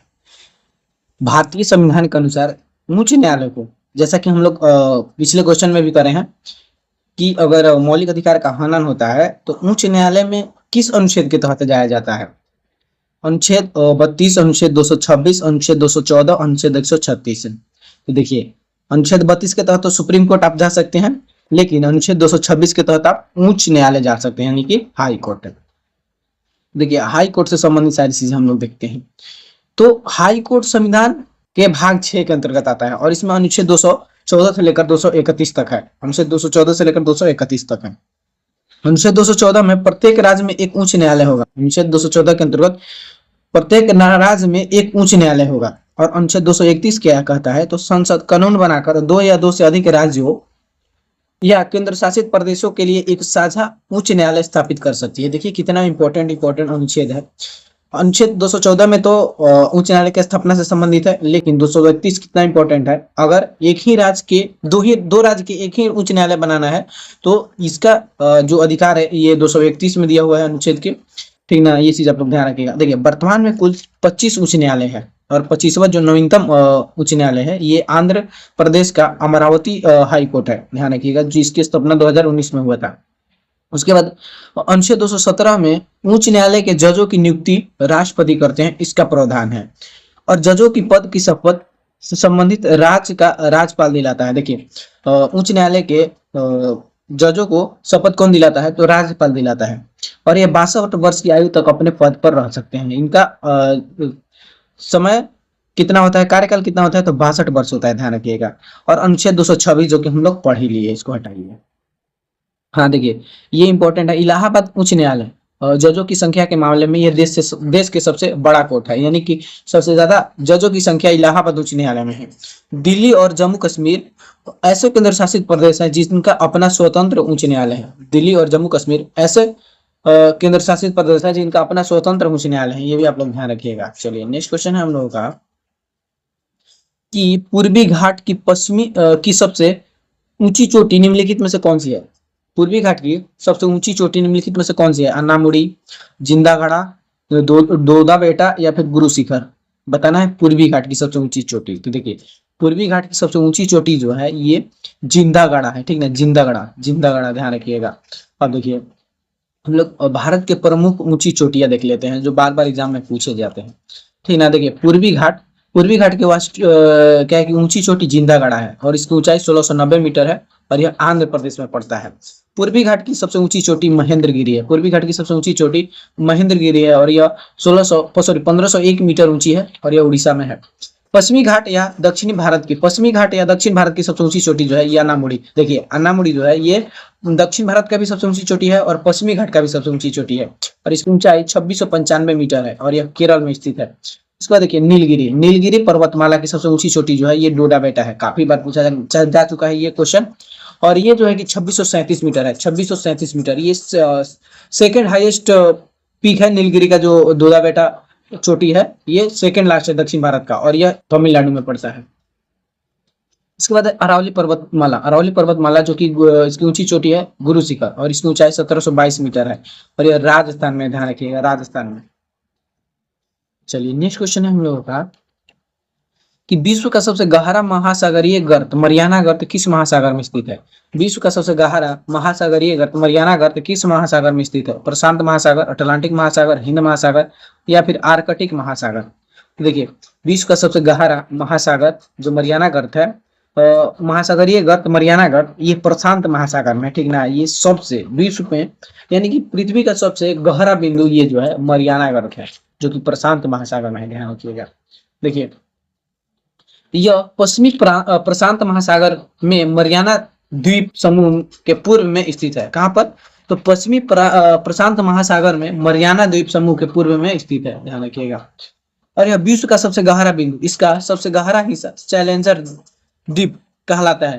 भारतीय संविधान के अनुसार उच्च न्यायालय को, जैसा कि हम लोग पिछले क्वेश्चन में भी करे हैं कि अगर मौलिक अधिकार का हनन होता है तो उच्च न्यायालय में किस अनुच्छेद के तहत जाया जाता है। अनुच्छेद 32, अनुच्छेद 226, अनुच्छेद 214, अनुच्छेद 136। तो देखिए अनुच्छेद 32 के तहत तो सुप्रीम कोर्ट आप जा सकते हैं, लेकिन अनुच्छेद 226 के तहत आप उच्च न्यायालय जा सकते हैं, यानी कि हाई कोर्ट। देखिए हाई कोर्ट से संबंधित सारी चीजें हम लोग देखते हैं। तो हाई कोर्ट संविधान के भाग 6 के अंतर्गत आता है और इसमें अनुच्छेद 214 से लेकर 231 तक है। अनुच्छेद 214 से लेकर 231 तक है। अनुच्छेद 214 में प्रत्येक राज्य में एक उच्च न्यायालय होगा। अनुच्छेद 214 के अंतर्गत प्रत्येक राज्य में एक उच्च न्यायालय होगा। और अनुच्छेद 231 क्या कहता है, तो संसद कानून बनाकर 2 या 2 से अधिक राज्यों या केंद्र शासित प्रदेशों के लिए एक साझा उच्च न्यायालय स्थापित कर सकती है। देखिए कितना इंपॉर्टेंट अनुच्छेद है। अनुच्छेद 214 में तो उच्च न्यायालय की स्थापना से संबंधित है, लेकिन 231 कितना इंपॉर्टेंट है, अगर एक ही राज्य के दो राज्य के एक ही उच्च न्यायालय बनाना है तो इसका जो अधिकार है ये 231 में दिया हुआ है अनुच्छेद के, ठीक ना। ये चीज आप लोग ध्यान रखिएगा। देखिए वर्तमान में कुल 25 उच्च न्यायालय है और 25वां जो नवीनतम उच्च न्यायालय है ये आंध्र प्रदेश का अमरावती हाई कोर्ट है, ध्यान रखिएगा, जिसकी स्थापना 2019 में हुआ था। उसके बाद अनुच्छेद 217 में उच्च न्यायालय के जजों की नियुक्ति राष्ट्रपति करते हैं, इसका प्रावधान है। और जजों की पद की शपथ से संबंधित राज्य का राज्यपाल दिलाता है। देखिए उच्च न्यायालय के जजों को शपथ कौन दिलाता है? तो राज्यपाल दिलाता है। और ये 62 वर्ष की आयु तक अपने पद पर रह सकते हैं। इनका समय कितना होता है, कार्यकाल कितना होता है? तो 62 वर्ष होता है, ध्यान रखिएगा। और अनुच्छेद 226 जो कि हम लोग पढ़ ही लिए, इसको हटाइए। हाँ देखिए, ये इंपॉर्टेंट है। इलाहाबाद उच्च न्यायालय जजों की संख्या के मामले में ये देश के सबसे बड़ा कोर्ट है, यानी कि सबसे ज्यादा जजों की संख्या इलाहाबाद उच्च न्यायालय में है। दिल्ली और जम्मू कश्मीर ऐसे केंद्र शासित प्रदेश हैं जिनका अपना स्वतंत्र उच्च न्यायालय है। दिल्ली और जम्मू कश्मीर ऐसे केंद्र शासित प्रदेश है जिनका अपना स्वतंत्र उच्च न्यायालय है, ये भी आप लोग ध्यान रखिएगा। चलिए नेक्स्ट क्वेश्चन है हम लोगों का कि पूर्वी घाट की की सबसे ऊंची चोटी निम्नलिखित में से कौन सी है? पूर्वी घाट की सबसे ऊंची चोटी निम्नलिखित में से कौन सी है? अन्नामुड़ी, जिंदागढ़ा, दोदा बेटा या फिर गुरु शिखर? बताना है पूर्वी घाट की सबसे ऊंची चोटी। तो देखिए, पूर्वी घाट की सबसे ऊंची चोटी जो है ये जिंदागढ़ा है, ठीक ना, जिंदागढ़ा, जिंदागढ़ा ध्यान रखिएगा। अब देखिए, हम लोग भारत के प्रमुख ऊंची चोटियां देख लेते हैं जो बार बार एग्जाम में पूछे जाते हैं, ठीक ना। देखिए, पूर्वी घाट के क्या है कि ऊंची चोटी जिंदागढ़ा है और इसकी ऊंचाई 1690 मीटर है और यह आंध्र प्रदेश में पड़ता है। पूर्वी घाट की सबसे ऊंची चोटी महेंद्रगिरी है। पूर्वी घाट की सबसे ऊंची चोटी महेंद्रगिरी है और यह 1501 मीटर ऊंची है और यह उड़ीसा में है। पश्चिमी घाट या दक्षिणी भारत की सबसे ऊंची चोटी जो है ये अन्नामुड़ी। देखिए, अन्नामुड़ी जो है ये दक्षिण भारत का भी सबसे ऊंची चोटी है और पश्चिमी घाट का भी सबसे ऊंची चोटी है और इसकी ऊंचाई 2695 मीटर है और यह केरल में स्थित है। इसके बाद देखिए, नीलगिरी पर्वतमाला की सबसे ऊंची चोटी जो है ये डोडा बेटा है। काफी बार पूछा जा चुका है ये क्वेश्चन। और ये जो है कि 2637 मीटर है, 2637 मीटर। ये सेकंड हाईएस्ट पीक है नीलगिरी का, जो डोडा बेटा चोटी है ये सेकंड लास्ट है दक्षिण भारत का और यह तमिलनाडु में पड़ता है। इसके बाद अरावली पर्वतमाला जो कि इसकी ऊंची चोटी है गुरु शिखर और इसकी ऊंचाई 1722 मीटर है और यह राजस्थान में, ध्यान रखिएगा, राजस्थान में। चलिए नेक्स्ट क्वेश्चन है हम लोगों का कि विश्व का सबसे गहरा महासागरीय गर्त मरियाना गर्त किस महासागर में स्थित है? विश्व का सबसे गहरा महासागरीय गर्त मरियाना गर्त किस महासागर में स्थित है? प्रशांत महासागर, अटलांटिक महासागर, हिंद महासागर या फिर आर्कटिक महासागर? देखिए, विश्व का सबसे गहरा महासागर जो मरियाना गर्त है, महासागरीय गर्त मरियाना गर्त, ये प्रशांत महासागर में, ठीक ना। ये सबसे विश्व में यानी कि पृथ्वी का सबसे गहरा बिंदु ये जो है मरियाना गर्त है जो कि प्रशांत महासागर में है, ध्यान रखिएगा। देखिए, यह पश्चिमी प्रशांत महासागर में मरियाना द्वीप समूह के पूर्व में स्थित है। कहां पर? तो पश्चिमी प्रशांत महासागर में मरियाना द्वीप समूह के पूर्व में स्थित है, ध्यान रखिएगा। और यह विश्व का सबसे गहरा बिंदु, इसका सबसे गहरा हिस्सा चैलेंजर द्वीप कहलाता है।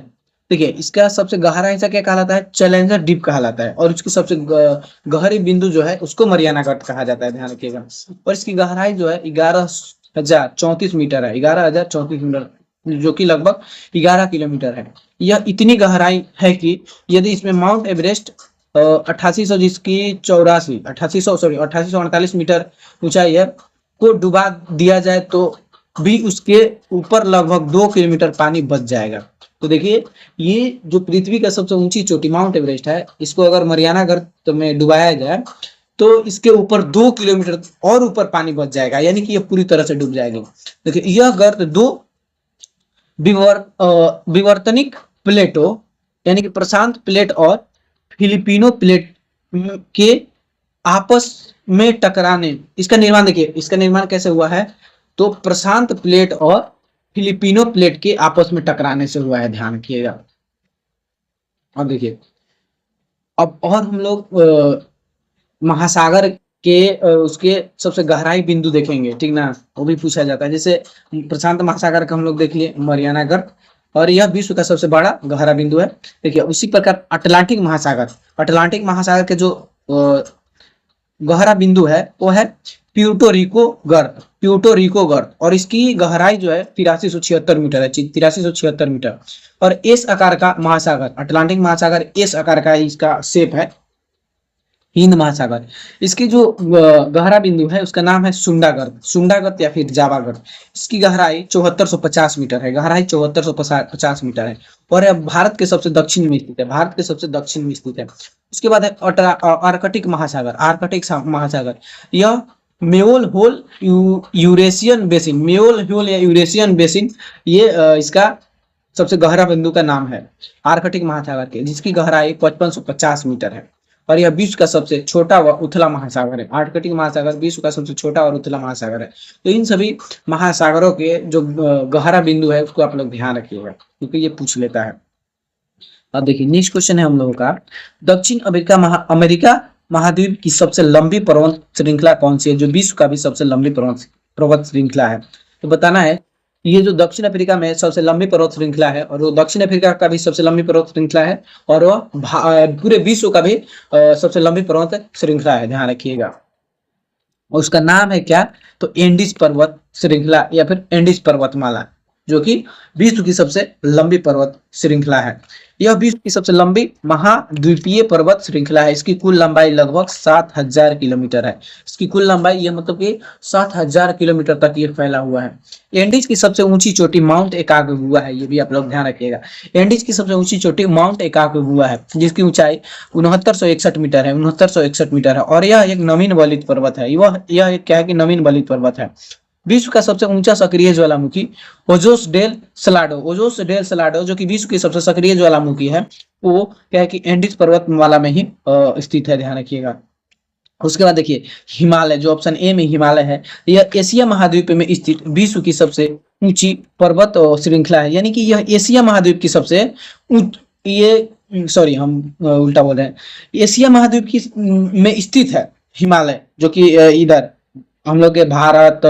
देखिए, इसका सबसे गहरा हिस्सा क्या कहलाता है? चैलेंजर द्वीप कहलाता है और इसकी सबसे गहरी बिंदु जो है उसको मरियाना गर्त कहा जाता है, ध्यान रखिएगा। और इसकी गहराई जो है 11,034 मीटर है, 11,034 मीटर, जो कि लगभग 11 किलोमीटर है। यह इतनी गहराई है कि यदि इसमें माउंट एवरेस्ट 8800 जिसकी 8848 मीटर ऊंचाई है को डुबा दिया जाए तो भी उसके ऊपर लगभग 2 किलोमीटर पानी बच जाएगा। तो देखिए, ये जो पृथ्वी का सबसे ऊंची चोटी माउंट एवरेस्ट है, इसको अगर मरियाना गर्त में डुबाया जाए तो इसके ऊपर 2 किलोमीटर और ऊपर पानी बच जाएगा, यानी कि ये पूरी तरह से डूब जाएगी। देखिए, यह गर्त दो विवर्तनिक प्लेटों यानी कि प्रशांत प्लेट और फिलिपिनो प्लेट के आपस में टकराने, इसका निर्माण देखिए, इसका निर्माण कैसे हुआ है? तो प्रशांत प्लेट और फिलिपिनो प्लेट के आपस में टकराने से हुआ है, ध्यान रखिएगा। और देखिए, अब और हम लोग महासागर के उसके सबसे गहराई बिंदु देखेंगे, ठीक ना, वो भी पूछा जाता है। जैसे प्रशांत महासागर का हम लोग देख लिए मरियाना गर्त और यह विश्व का सबसे बड़ा गहरा बिंदु है। देखिए, उसी प्रकार अटलांटिक महासागर के जो गहरा बिंदु है वो है प्यूर्टो रिको गर्त और इसकी गहराई जो है 8376 मीटर है, 8376 मीटर। और एस आकार का महासागर अटलांटिक महासागर एस आकार का इसका शेप है। हिंद महासागर, इसकी जो गहरा बिंदु है उसका नाम है सुंडागर्त या फिर जावा गर्त। इसकी गहराई 7450 मीटर है, गहराई 7450 मीटर है और यह भारत के सबसे दक्षिण में स्थित है, उसके बाद है आर्कटिक महासागर, यह मेओल होल यूरेशियन बेसिन, ये इसका सबसे गहरा बिंदु का नाम है आर्कटिक महासागर के, जिसकी गहराई 5550 मीटर है। और यह विश्व का सबसे छोटा व उथला महासागर है। आर्कटिक महासागर विश्व का सबसे छोटा और उथला महासागर है। तो इन सभी महासागरों के जो गहरा बिंदु है उसको आप लोग ध्यान रखिएगा, क्योंकि ये पूछ लेता है। अब देखिए नेक्स्ट क्वेश्चन है हम लोगों का, दक्षिण अमेरिका महाद्वीप की सबसे लंबी पर्वत श्रृंखला कौन सी है, जो विश्व का भी सबसे लंबी पर्वत श्रृंखला है। तो बताना है ये जो दक्षिण अफ्रीका में सबसे लंबी पर्वत श्रृंखला है, और वो दक्षिण अफ्रीका का भी सबसे लंबी पर्वत श्रृंखला है, और वह पूरे विश्व का भी सबसे लंबी पर्वत श्रृंखला है, ध्यान रखिएगा। उसका नाम है क्या, तो एंडीज पर्वत श्रृंखला या फिर एंडीज पर्वतमाला, जो कि विश्व की सबसे लंबी पर्वत श्रृंखला है। यह विश्व की सबसे लंबी महाद्वीपीय पर्वत श्रृंखला है। इसकी कुल लंबाई लगभग 7000 किलोमीटर है। इसकी कुल लंबाई यह मतलब कि 7000 किलोमीटर तक ये फैला हुआ है। एंडीज की सबसे ऊंची चोटी माउंट एकागुआ है, ये भी आप लोग ध्यान रखिएगा। एंडीज की सबसे ऊंची चोटी माउंट एकागुआ है, जिसकी ऊंचाई 6961 मीटर है, 6961 मीटर है, और यह एक नवीन वलित पर्वत है। यह एक क्या है कि नवीन वलित पर्वत है। विश्व का सबसे ऊंचा सक्रिय ज्वालामुखी ओजोस डेल सलाडो, जो कि विश्व की सबसे सक्रिय ज्वालामुखी है, वो क्या है कि एंडीज पर्वतमाला में ही स्थित है, ध्यान रखिएगा। उसके बाद देखिए हिमालय, जो ऑप्शन ए में हिमालय है, यह एशिया महाद्वीप में स्थित विश्व की सबसे ऊंची पर्वत श्रृंखला है। यानी कि यह एशिया महाद्वीप की सबसे हम उल्टा बोल रहे हैं, एशिया महाद्वीप की में स्थित है हिमालय, जो कि इधर हम लोग के भारत,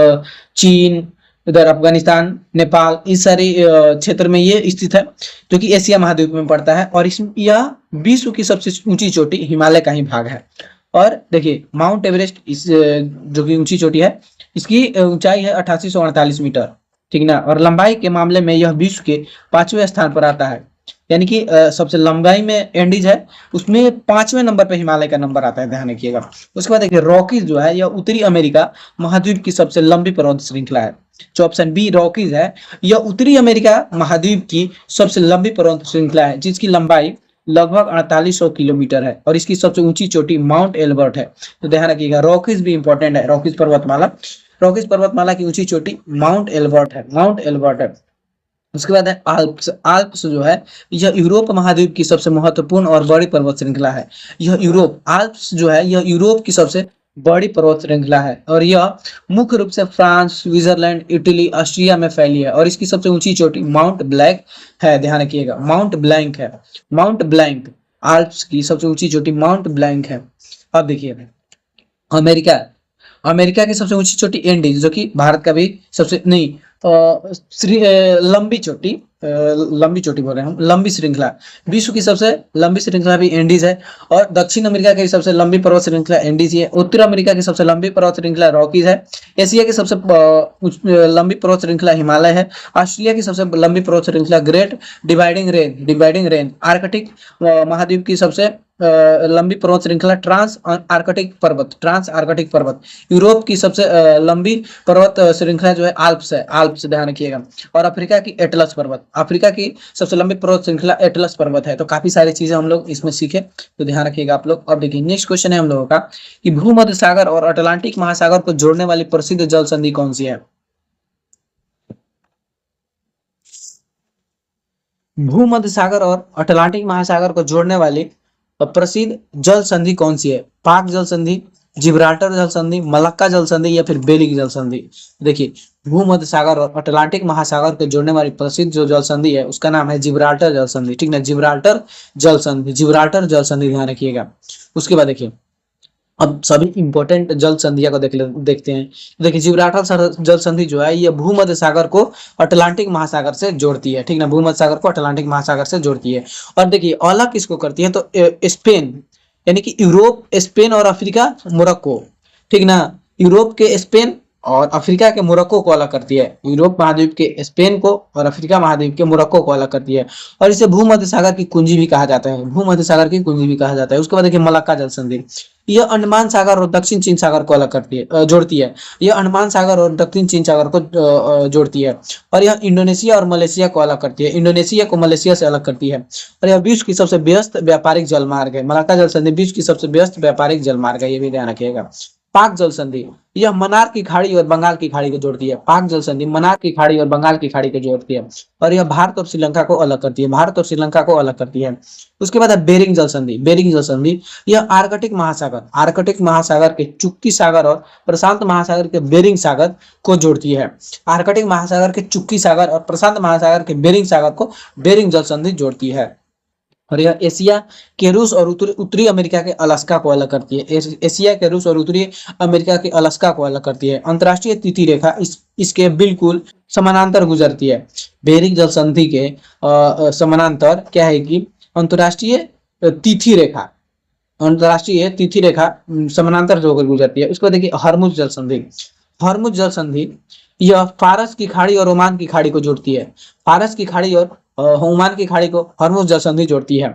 चीन, इधर अफगानिस्तान, नेपाल, इस सारे क्षेत्र में ये स्थित है, जो कि एशिया महाद्वीप में पड़ता है। और यह विश्व की सबसे ऊंची चोटी हिमालय का ही भाग है। और देखिए माउंट एवरेस्ट इस जो कि ऊंची चोटी है, इसकी ऊंचाई है 8848 मीटर, ठीक ना। और लंबाई के मामले में यह विश्व के 5वें स्थान पर आता है। यानी कि सबसे लंबाई में एंडीज है, उसमें 5वें नंबर पे हिमालय का नंबर आता है, ध्यान रखिएगा। उसके बाद देखिए रॉकीज जो है, यह उत्तरी अमेरिका महाद्वीप की सबसे लंबी पर्वत श्रृंखला है। जो ऑप्शन बी रॉकीज है, यह उत्तरी अमेरिका महाद्वीप की सबसे लंबी पर्वत श्रृंखला है, जिसकी लंबाई लगभग 4800 किलोमीटर है, और इसकी सबसे ऊंची चोटी माउंट एल्बर्ट है। तो ध्यान रखिएगा, रॉकीज भी इंपॉर्टेंट है। रॉकीज पर्वतमाला की ऊंची चोटी माउंट एल्बर्ट है। उसके बाद है आल्प्स जो है, यह यूरोप महाद्वीप की सबसे महत्वपूर्ण और बड़ी पर्वत श्रृंखला है। आल्प्स जो है, यह यूरोप की सबसे बड़ी पर्वत श्रृंखला है, और यह मुख्य रूप से फ्रांस, स्विट्जरलैंड, इटली, ऑस्ट्रिया में फैली है, और इसकी सबसे ऊंची चोटी माउंट ब्लैंक है, ध्यान रखिएगा, माउंट ब्लैंक। आल्प्स की सबसे ऊंची चोटी माउंट ब्लैंक है। अब देखिए अमेरिका की सबसे ऊंची चोटी एंडीज, जो कि भारत का भी सबसे नहीं लंबी चोटी बोल रहे हैं हम, लंबी श्रृंखला, विश्व की सबसे लंबी श्रृंखला भी एंडीज है। और दक्षिण अमेरिका की सबसे लंबी पर्वत श्रृंखला एंडीज है। उत्तर अमेरिका की सबसे लंबी पर्वत श्रृंखला रॉकीज है। एशिया की सबसे लंबी पर्वत श्रृंखला हिमालय है। ऑस्ट्रेलिया की सबसे लंबी पर्वत श्रृंखला ग्रेट डिवाइडिंग रेंज। आर्कटिक महाद्वीप की सबसे लंबी पर्वत श्रृंखला ट्रांस आर्कटिक पर्वत। यूरोप की सबसे लंबी पर्वत श्रृंखला जो है आल्प्स ध्यान रखिएगा। और अफ्रीका की एटलस पर्वत, अफ्रीका की सबसे लंबी पर्वत श्रृंखला एटलस पर्वत है। तो काफी सारी चीजें हम लोग इसमें सीखे, तो ध्यान रखिएगा आप लोग। अब देखिए नेक्स्ट क्वेश्चन है हम लोगों का कि भूमध्य सागर और अटलांटिक महासागर को जोड़ने वाली प्रसिद्ध जल संधि कौन सी है। भूमध्य सागर और अटलांटिक महासागर को जोड़ने वाली प्रसिद्ध जल संधि कौन सी है। पाक जल संधि, जिब्राल्टर जल संधि, मलक्का जल संधि, या फिर बेली की जल संधि। देखिए भूमध्य सागर और अटलांटिक महासागर को जोड़ने वाली प्रसिद्ध जो जल संधि है उसका नाम है जिब्राल्टर जल संधि, ठीक ना, जिब्राल्टर जल संधि ध्यान रखिएगा। उसके बाद देखिए अब सभी इंपॉर्टेंट जल संधियों को देखते हैं। देखिए जिब्राल्टर जल संधि जो है, ये भूमध्य सागर को अटलांटिक महासागर से जोड़ती है, ठीक ना, भूमध्य सागर को अटलांटिक महासागर से जोड़ती है। और देखिए अलग किसको करती है, तो स्पेन, यानी कि यूरोप, स्पेन और अफ्रीका, मोरक्को, ठीक ना, यूरोप के स्पेन और अफ्रीका के मोरक्को को अलग करती है। यूरोप महाद्वीप के स्पेन को और अफ्रीका महाद्वीप के मोरक्को को अलग करती है, और इसे भूमध्य सागर की कुंजी भी कहा जाता है। उसके बाद देखिए मलक्का जल संधि, यह अंडमान सागर और दक्षिण चीन सागर को अलग करती है, जोड़ती है। यह अंडमान सागर और दक्षिण चीन सागर को जोड़ती है, और यह इंडोनेशिया और मलेशिया को अलग करती है, इंडोनेशिया को मलेशिया से अलग करती है। और यह विश्व की सबसे व्यस्त व्यापारिक जलमार्ग है। मलक्का जल संधि विश्व की सबसे व्यस्त व्यापारिक जलमार्ग है, ये भी ध्यान रखिएगा। पाक जल संधि, यह मन्नार की खाड़ी और बंगाल की खाड़ी को जोड़ती है। पाक जल संधि मन्नार की खाड़ी और बंगाल की खाड़ी को जोड़ती है और यह भारत और श्रीलंका को अलग करती है। भारत और श्रीलंका को अलग करती है। उसके बाद है बेरिंग जल संधि। बेरिंग जल संधि यह आर्कटिक महासागर के चुक्की सागर और प्रशांत महासागर के बेरिंग सागर को जोड़ती है। आर्कटिक महासागर के चुक्की सागर और प्रशांत महासागर के बेरिंग सागर को बेरिंग जल संधि जोड़ती है। और यह एशिया के रूस और उत्तरी अमेरिका के अलास्का को अलग करती है। एशिया के रूस और उत्तरी अमेरिका के अलास्का को अलग करती है। अंतर्राष्ट्रीय तिथि रेखा इसके बिल्कुल समानांतर गुजरती है। बेरिंग जल संधि के समानांतर क्या है कि अंतर्राष्ट्रीय तिथि रेखा समानांतर होकर गुजरती है। उसको देखिए हरमुज जल संधि। हरमुज जल संधि यह फारस की खाड़ी और ओमान की खाड़ी को जोड़ती है। फारस की खाड़ी और ओमान की खाड़ी को हरमुज जल संधि जोड़ती है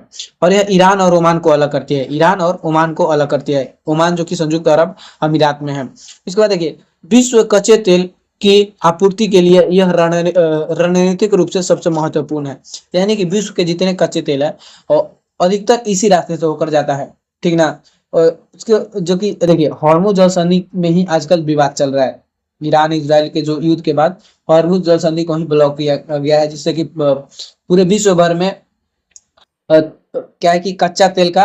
और यह ईरान और ओमान को अलग करती है। ईरान और ओमान को अलग करती है। ओमान जो कि संयुक्त अरब अमीरात में है। इसके बाद देखिए विश्व कच्चे तेल की आपूर्ति के लिए यह रणनीतिक रूप से सबसे महत्वपूर्ण है। यानी कि विश्व के जितने कच्चे तेल है और अधिकतर इसी रास्ते से होकर जाता है, ठीक ना। और उसके जो कि देखिए हॉर्मुज जल संधि में ही आजकल विवाद चल रहा है। ईरान इजराइल के जो युद्ध के बाद हॉर्मुज जल संधि को ही ब्लॉक किया गया है, जिससे कि पूरे विश्व भर में क्या है कि कच्चा तेल का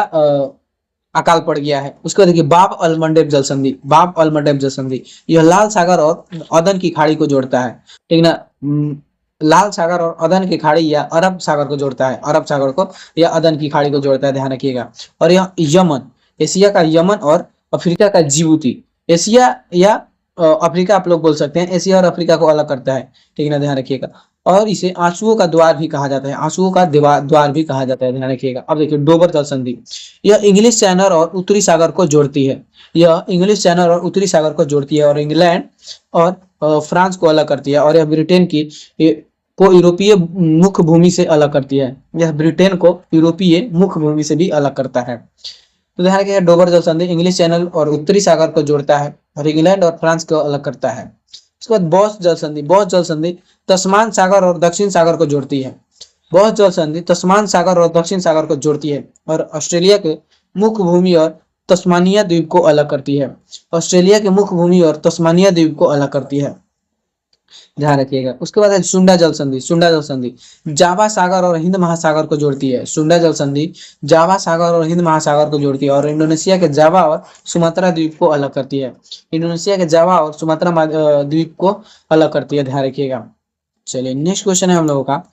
अकाल पड़ गया है। उसके बाद देखिए बाब अल मंडेब जल संधि। बाब अल मंडेब जल संधि यह लाल सागर और अदन की खाड़ी को जोड़ता है, ठीक ना। लाल सागर और अदन की खाड़ी या अरब सागर को जोड़ता है। अरब सागर को या अदन की खाड़ी को जोड़ता है, ध्यान रखिएगा। और यह यमन, एशिया का यमन और अफ्रीका का जिबूती, एशिया या अफ्रीका आप लोग बोल सकते हैं, एशिया और अफ्रीका को अलग करता है, ठीक है ना, ध्यान रखिएगा। और इसे आंसुओं का द्वार भी कहा जाता है। आंसुओं का द्वार भी कहा जाता है, ध्यान रखिएगा। अब देखिए डोबर जल संधि यह इंग्लिश चैनल और उत्तरी सागर को जोड़ती है। यह इंग्लिश चैनल और उत्तरी सागर को जोड़ती है और इंग्लैंड और फ्रांस को अलग करती है। और यह ब्रिटेन की को यूरोपीय मुख्य भूमि से अलग करती है। यह ब्रिटेन को यूरोपीय मुख्य भूमि से भी अलग करता है। तो ध्यान रखिएगा डोबर जल संधि इंग्लिश चैनल और उत्तरी सागर को जोड़ता है और इंग्लैंड और फ्रांस को अलग करता है। उसके बाद बॉस जल संधि। बॉस जल संधि तस्मान सागर और दक्षिण सागर को जोड़ती है। बॉस जल संधि तस्मान सागर और दक्षिण सागर को जोड़ती है और ऑस्ट्रेलिया के मुख्य भूमि और तस्मानिया द्वीप को अलग करती है। ऑस्ट्रेलिया के मुख्य भूमि और तस्मानिया द्वीप को अलग करती है, ध्यान रखिएगा। उसके बाद है सुंडा जल संधि। सुंडा जल संधि जावा सागर और हिंद महासागर को जोड़ती है। सुंडा जल संधि जावा सागर और हिंद महासागर को जोड़ती है और इंडोनेशिया के जावा और सुमात्रा द्वीप को अलग करती है। इंडोनेशिया के जावा और सुमात्रा द्वीप को अलग करती है, ध्यान रखिएगा। चलिए नेक्स्ट क्वेश्चन है हम लोगों का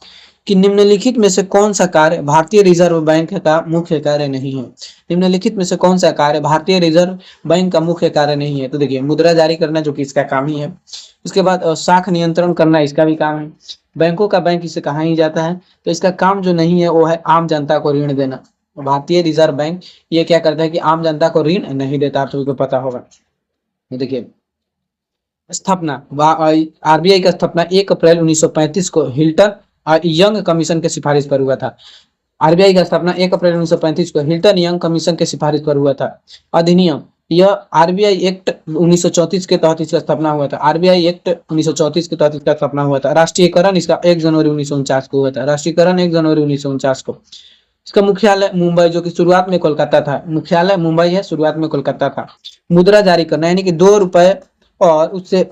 कि निम्नलिखित में से कौन सा कार्य भारतीय रिजर्व बैंक का मुख्य कार्य नहीं है। निम्नलिखित में से कौन सा कार्य भारतीय रिजर्व बैंक का मुख्य कार्य नहीं है। तो देखिए मुद्रा जारी करना, जो कि इसका काम ही है। उसके बाद शाख नियंत्रण करना, इसका भी काम है। बैंकों का बैंक इसे कहा ही जाता है। तो इसका काम जो नहीं है वो है आम जनता को ऋण देना। भारतीय रिजर्व बैंक ये क्या करता है कि आम जनता को ऋण नहीं देता, आप सभी को पता होगा। देखिए स्थापना, आरबीआई का स्थापना 1 अप्रैल 1935 को हिल्टन यंग कमीशन के सिफारिश पर हुआ था। आरबीआई का स्थापना 1 अप्रैल 1935 को हिल्टन यंग कमीशन के सिफारिश पर हुआ था। अधिनियम, यह आरबीआई एक्ट 1934 के तहत इसका स्थापना हुआ था। आरबीआई एक्ट 1934 के तहत इसका स्थापना हुआ था। राष्ट्रीयकरण इसका 1 जनवरी 1949 को हुआ था। राष्ट्रीयकरण 1 जनवरी 1949 को। इसका मुख्यालय मुंबई, जो कि शुरुआत में कोलकाता था। मुख्यालय मुंबई है, शुरुआत में कोलकाता था। मुद्रा जारी करना यानी कि 2 रुपए और उससे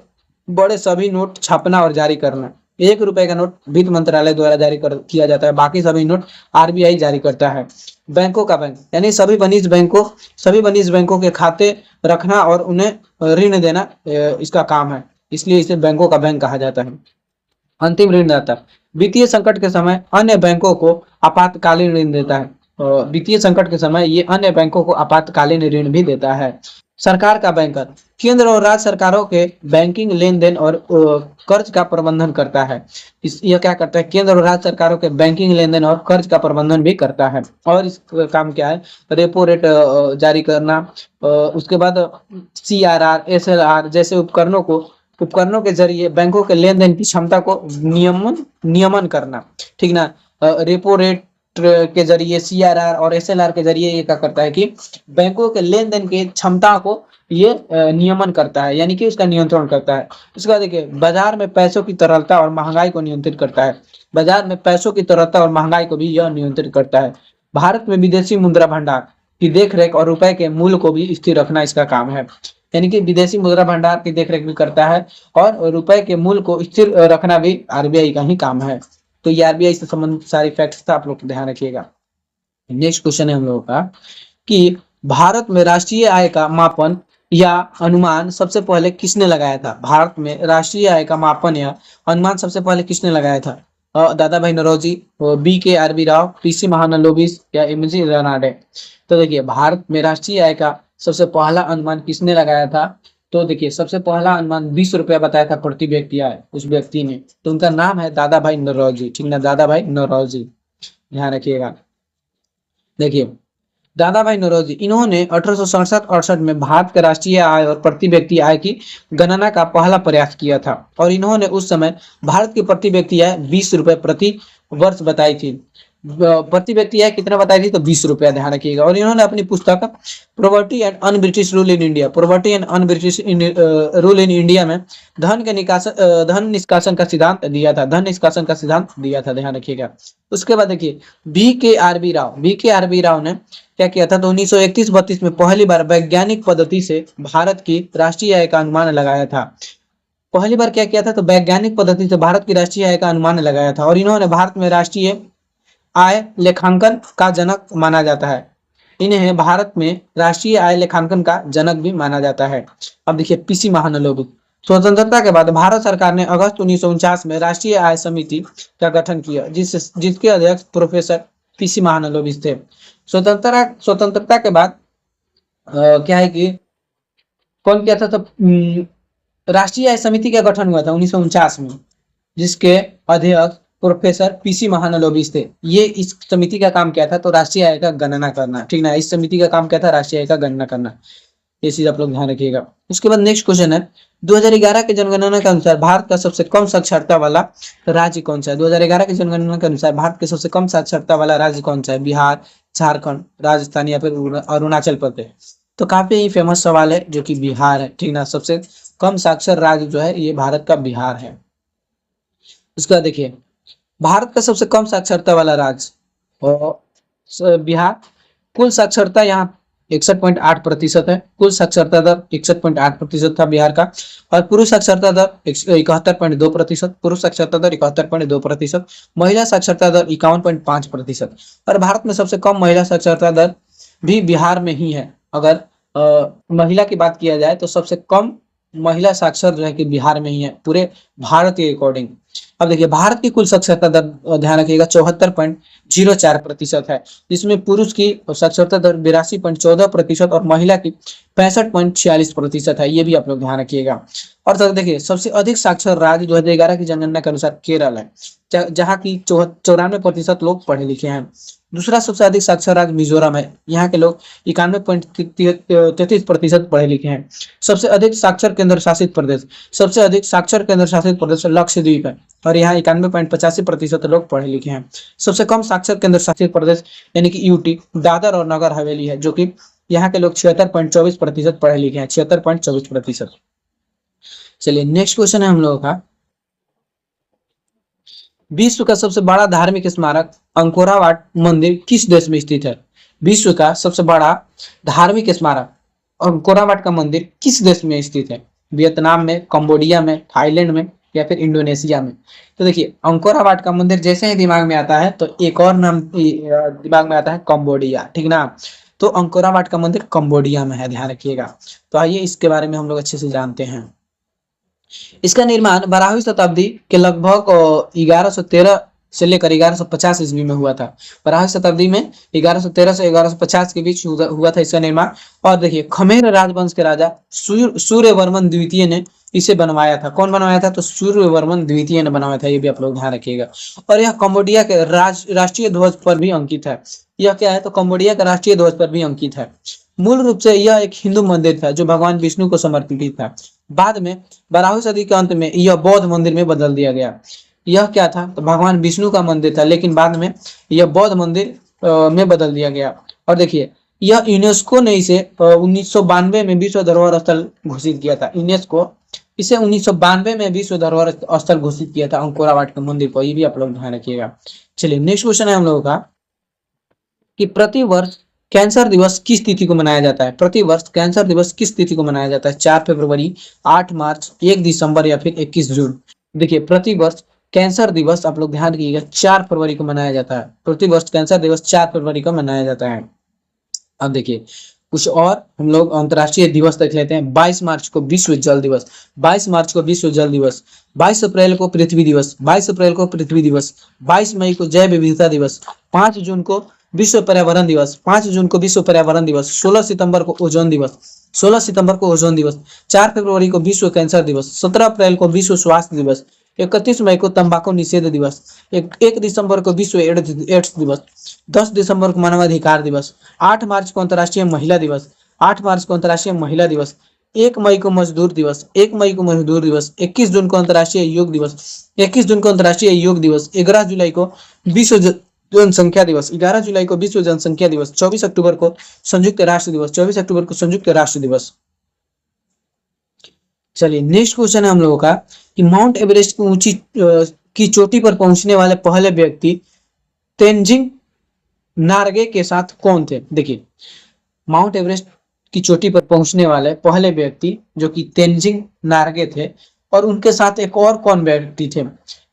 बड़े सभी नोट छापना और जारी करना। 1 रुपए का नोट वित्त मंत्रालय द्वारा जारी किया जाता है, बाकी सभी नोट आरबीआई जारी करता है। बैंकों का बैंक यानी सभी वाणिज्य बैंकों के खाते रखना और उन्हें ऋण देना इसका काम है, इसलिए इसे बैंकों का बैंक कहा जाता है। अंतिम ऋणदाता, वित्तीय संकट के समय अन्य बैंकों को आपातकालीन ऋण देता है। वित्तीय संकट के समय ये अन्य बैंकों को आपातकालीन ऋण भी देता है। सरकार का बैंकर, केंद्र और राज्य सरकारों के बैंकिंग लेन देन और कर्ज का प्रबंधन करता है। यह क्या करता है, केंद्र और राज्य सरकारों के बैंकिंग लेन देन और कर्ज का प्रबंधन भी करता है। और इसका काम क्या है, रेपो रेट जारी करना, उसके बाद सीआरआर एसएलआर जैसे उपकरणों के जरिए बैंकों के लेन देन की क्षमता को नियमन करना, ठीक ना। रेपो रेट के जरिए, सीआरआर और एसएलआर के जरिए ये क्या करता है कि बैंकों के लेन देन की क्षमता को ये नियमन करता है, यानी कि उसका नियंत्रण करता है। उसके बाद देखिए बाजार में पैसों की तरलता और महंगाई को नियंत्रित करता है। बाजार में पैसों की तरलता और महंगाई को भी यह नियंत्रित करता है। भारत में विदेशी मुद्रा भंडार की देखरेख और रुपए के मूल्य को भी स्थिर रखना इसका काम है। यानी कि विदेशी मुद्रा भंडार की देखरेख भी करता है, और रुपए के मूल्य को स्थिर रखना भी आरबीआई का ही काम है। तो ये आरबीआई से संबंधित सारी फैक्ट्स था, आप लोग ध्यान रखिएगा। नेक्स्ट क्वेश्चन है हम लोगों का कि भारत में राष्ट्रीय आय का मापन या अनुमान सबसे पहले किसने लगाया था? भारत में राष्ट्रीय आय का मापन या अनुमान सबसे पहले किसने लगाया था? दादा भाई नौरोजी, बी के आरबी राव, पीसी महालनोबिस या एमजी रानडे। तो देखिए, भारत में राष्ट्रीय आय का सबसे पहला अनुमान किसने लगाया था? तो देखिए, सबसे पहला अनुमान 20 रुपया बताया था प्रति व्यक्ति आय उस व्यक्ति ने। तो उनका नाम है दादा भाई नौरोजी, ठीक ना, दादा भाई नौरोजी, ध्यान रखिएगा। देखिए, दादा भाई नौरोजी, इन्होंने 1867-68 में भारत के राष्ट्रीय आय और प्रति व्यक्ति आय की गणना का पहला प्रयास किया था, और इन्होंने उस समय भारत की प्रति व्यक्ति आय 20 रुपए प्रति वर्ष बताई थी। प्रति व्यक्ति आय कितना बताई थी? तो 20 रुपया, ध्यान रखिएगा। और इन्होंने अपनी पुस्तक poverty and un British rule in India, poverty and un British rule in India में धन निष्कासन का सिद्धांत दिया था, धन निष्कासन का सिद्धांत दिया था, ध्यान रखिएगा। उसके बाद देखिए, बी के आर बी राव ने क्या किया था? तो 1931-32 में पहली बार वैज्ञानिक पद्धति से भारत की राष्ट्रीय आय का अनुमान लगाया था। पहली बार क्या किया था? तो वैज्ञानिक पद्धति से भारत की राष्ट्रीय आय का अनुमान लगाया था, और इन्होंने भारत में राष्ट्रीय आय लेखांकन का जनक माना जाता है। इन्हें भारत में राष्ट्रीय आय लेखांकन का जनक भी माना जाता है। अब देखिए, पीसी महालनोबिस, स्वतंत्रता के बाद भारत सरकार ने अगस्त 1949 में राष्ट्रीय आय समिति का गठन किया, जिसके अध्यक्ष प्रोफेसर पीसी महालनोबिस थे। स्वतंत्रता के बाद क्या है कि कौन किया था? तो राष्ट्रीय आय समिति का गठन हुआ था 1949 में, जिसके अध्यक्ष प्रोफेसर पीसी महालनोबिस थे। ये इस समिति का काम क्या था? तो राष्ट्रीय आय का गणना करना, ठीक ना। इस समिति का काम क्या था? राष्ट्रीय आय का गणना करना। ये चीज आप लोग ध्यान रखिएगा। उसके बाद नेक्स्ट क्वेश्चन है, 2011 के जनगणना के अनुसार भारत का सबसे कम साक्षरता वाला राज्य कौन सा है? 2011 की जनगणना के अनुसार भारत के सबसे कम साक्षरता वाला राज्य कौन सा है? बिहार, झारखंड, राजस्थान या फिर अरुणाचल प्रदेश? तो काफी ही फेमस सवाल है, जो कि बिहार है, ठीक ना। सबसे कम साक्षर राज्य जो है, ये भारत का बिहार है। उसका देखिए, भारत का सबसे कम साक्षरता वाला राज्य और बिहार। कुल साक्षरता यहाँ 61.8% है। कुल साक्षरता दर 61.8% था बिहार का। और पुरुष साक्षरता दर 71.2%, पुरुष साक्षरता दर 71.2%, महिला साक्षरता दर 51.5%। और भारत में सबसे कम महिला साक्षरता दर भी बिहार में ही है। अगर महिला की बात किया जाए तो सबसे कम महिला साक्षर जो है कि बिहार में ही है, पूरे भारत के अकॉर्डिंग। अब देखिए, भारत की कुल साक्षरता दर ध्यान रखिएगा 74.04% है, जिसमें पुरुष की साक्षरता दर 82.14% और महिला की 65.46% है। ये भी आप लोग ध्यान रखिएगा। और तो देखिए, सबसे अधिक साक्षर राज्य 2011 की जनगणना के अनुसार केरल है, जहाँ की 94% लोग पढ़े लिखे हैं। दूसरा सबसे अधिक साक्षर राज्य मिजोरम है, यहाँ के लोग 91.33% पढ़े लिखे हैं। सबसे अधिक साक्षर केंद्र शासित प्रदेश, सबसे अधिक साक्षर केंद्र शासित प्रदेश लक्षद्वीप है, और यहाँ 91.85% लोग पढ़े लिखे हैं। सबसे कम साक्षर केंद्र शासित प्रदेश यानी कि यूटी, दादर और नगर हवेली है, जो कि यहाँ के लोग 76.24% पढ़े लिखे हैं, 76.24%। चलिए, नेक्स्ट क्वेश्चन है हम लोगों का, विश्व का सबसे बड़ा धार्मिक स्मारक अंकोरावाट मंदिर किस देश में स्थित है? विश्व का सबसे बड़ा धार्मिक स्मारक अंकोरावाट का मंदिर किस देश में स्थित है? वियतनाम में, कंबोडिया में, थाईलैंड में या फिर इंडोनेशिया में? तो देखिए, अंकोरावाट का मंदिर जैसे ही दिमाग में आता है तो एक और नाम दिमाग में आता है, कंबोडिया, ठीक ना। तो अंकोरावाट का मंदिर कंबोडिया में है, ध्यान रखिएगा। तो आइए इसके बारे में हम लोग अच्छे से जानते हैं। इसका निर्माण 12वीं शताब्दी के लगभग 1113 से लेकर 1150 ईस्वी में हुआ था। 12वीं शताब्दी में 1113 से 1150 के बीच हुआ था इसका निर्माण। और देखिए, खमेर राजवंश के राजा सूर्यवर्मन द्वितीय ने इसे बनवाया था। कौन बनवाया था? तो सूर्यवर्मन द्वितीय ने बनवाया था, ये भी आप लोग ध्यान रखिएगा। और यह कंबोडिया के राष्ट्रीय ध्वज पर भी अंकित है। यह क्या है? तो कंबोडिया के राष्ट्रीय ध्वज पर भी अंकित है। मूल रूप से यह एक हिंदू मंदिर था जो भगवान विष्णु को समर्पित था। बाद में 12वीं सदी के अंत में यह बौद्ध मंदिर में बदल दिया गया। यह क्या था? तो भगवान विष्णु का मंदिर था, लेकिन बाद में यह बौद्ध मंदिर में बदल दिया गया। और देखिए, यह यूनेस्को ने इसे 1992 में विश्व धरोहर स्थल घोषित किया था। यूनेस्को इसे 1992 में विश्व धरोहर स्थल घोषित किया था, अंकोरावाट के मंदिर को। ये भी आप लोग ध्यान रखिएगा। चलिए, नेक्स्ट क्वेश्चन है हम लोगों का कि प्रति वर्ष कैंसर दिवस किस तिथि को मनाया जाता है? प्रतिवर्ष कैंसर दिवस किस तिथि को मनाया जाता है? 4 फरवरी, 8 मार्च, 1 दिसंबर या फिर 21 जून। देखिए प्रतिवर्ष कैंसर दिवस आप लोग ध्यान रखिएगा 4 फरवरी को मनाया जाता है। प्रतिवर्ष कैंसर दिवस 4 फरवरी को मनाया जाता है। अब देखिए कुछ और हम लोग अंतर्राष्ट्रीय दिवस देख लेते हैं। 22 मार्च को विश्व जल दिवस, 22 मार्च को विश्व जल दिवस, 22 अप्रैल को पृथ्वी दिवस, 22 अप्रैल को पृथ्वी दिवस, 22 मई को जैव विविधता दिवस, 5 जून को विश्व पर्यावरण दिवस, 5 जून को विश्व पर्यावरण दिवस, 16 सितंबर को ओजोन दिवस, 16 सितंबर को ओजोन दिवस, 4 फरवरी को विश्व कैंसर दिवस, 17 अप्रैल को विश्व स्वास्थ्य दिवस, 31 मई को तंबाकू निषेध दिवस, 1 दिसंबर को विश्व एड्स दिवस, 10 दिसंबर को मानवाधिकार दिवस, 8 मार्च को अंतर्राष्ट्रीय महिला दिवस, 8 मार्च को अंतर्राष्ट्रीय महिला दिवस, 1 मई को मजदूर दिवस, 1 मई को मजदूर दिवस, 21 जून को अंतर्राष्ट्रीय योग दिवस, 21 जून को अंतर्राष्ट्रीय योग दिवस, 11 जुलाई को विश्व जनसंख्या दिवस, 11 जुलाई को विश्व जनसंख्या दिवस, 24 अक्टूबर को संयुक्त राष्ट्र दिवस, 24 अक्टूबर को संयुक्त राष्ट्र दिवस। चलिए नेक्स्ट क्वेश्चन है हम लोगों का कि माउंट एवरेस्ट की चोटी पर पहुंचने वाले पहले व्यक्ति तेंजिंग नार्गे के साथ कौन थे? देखिए माउंट एवरेस्ट की चोटी पर पहुंचने वाले पहले व्यक्ति जो कि तेंजिंग नार्गे थे, और उनके साथ एक और कौन व्यक्ति थे?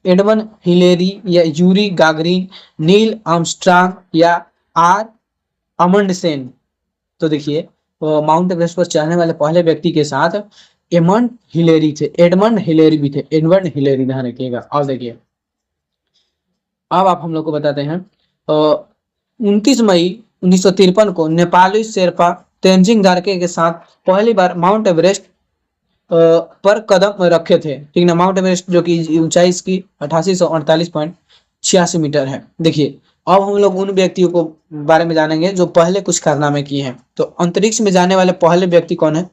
एडमंड हिलेरी या यूरी गागरिन, नील आर्मस्ट्रांग या आर अमंडसेन। तो देखिए माउंट एवरेस्ट पर चढ़ने वाले पहले व्यक्ति के साथ एडमंड हिलेरी थे, एडमंड हिलेरी भी थे, एडमंड हिलेरी ध्यान रखिएगा। और देखिए अब आप हम लोग को बताते हैं 29 मई 1953 को नेपाली शेरपा तेंजिंग नार्गे के साथ पहली बार माउंट एवरेस्ट पर कदम रखे थे, ठीक ना। माउंट एवरेस्ट जो कि ऊंचाई इसकी 8848.86 मीटर है। देखिए अब हम लोग उन व्यक्तियों को बारे में जानेंगे जो पहले कुछ कारनामे किए हैं। तो अंतरिक्ष में जाने वाले पहले व्यक्ति कौन है?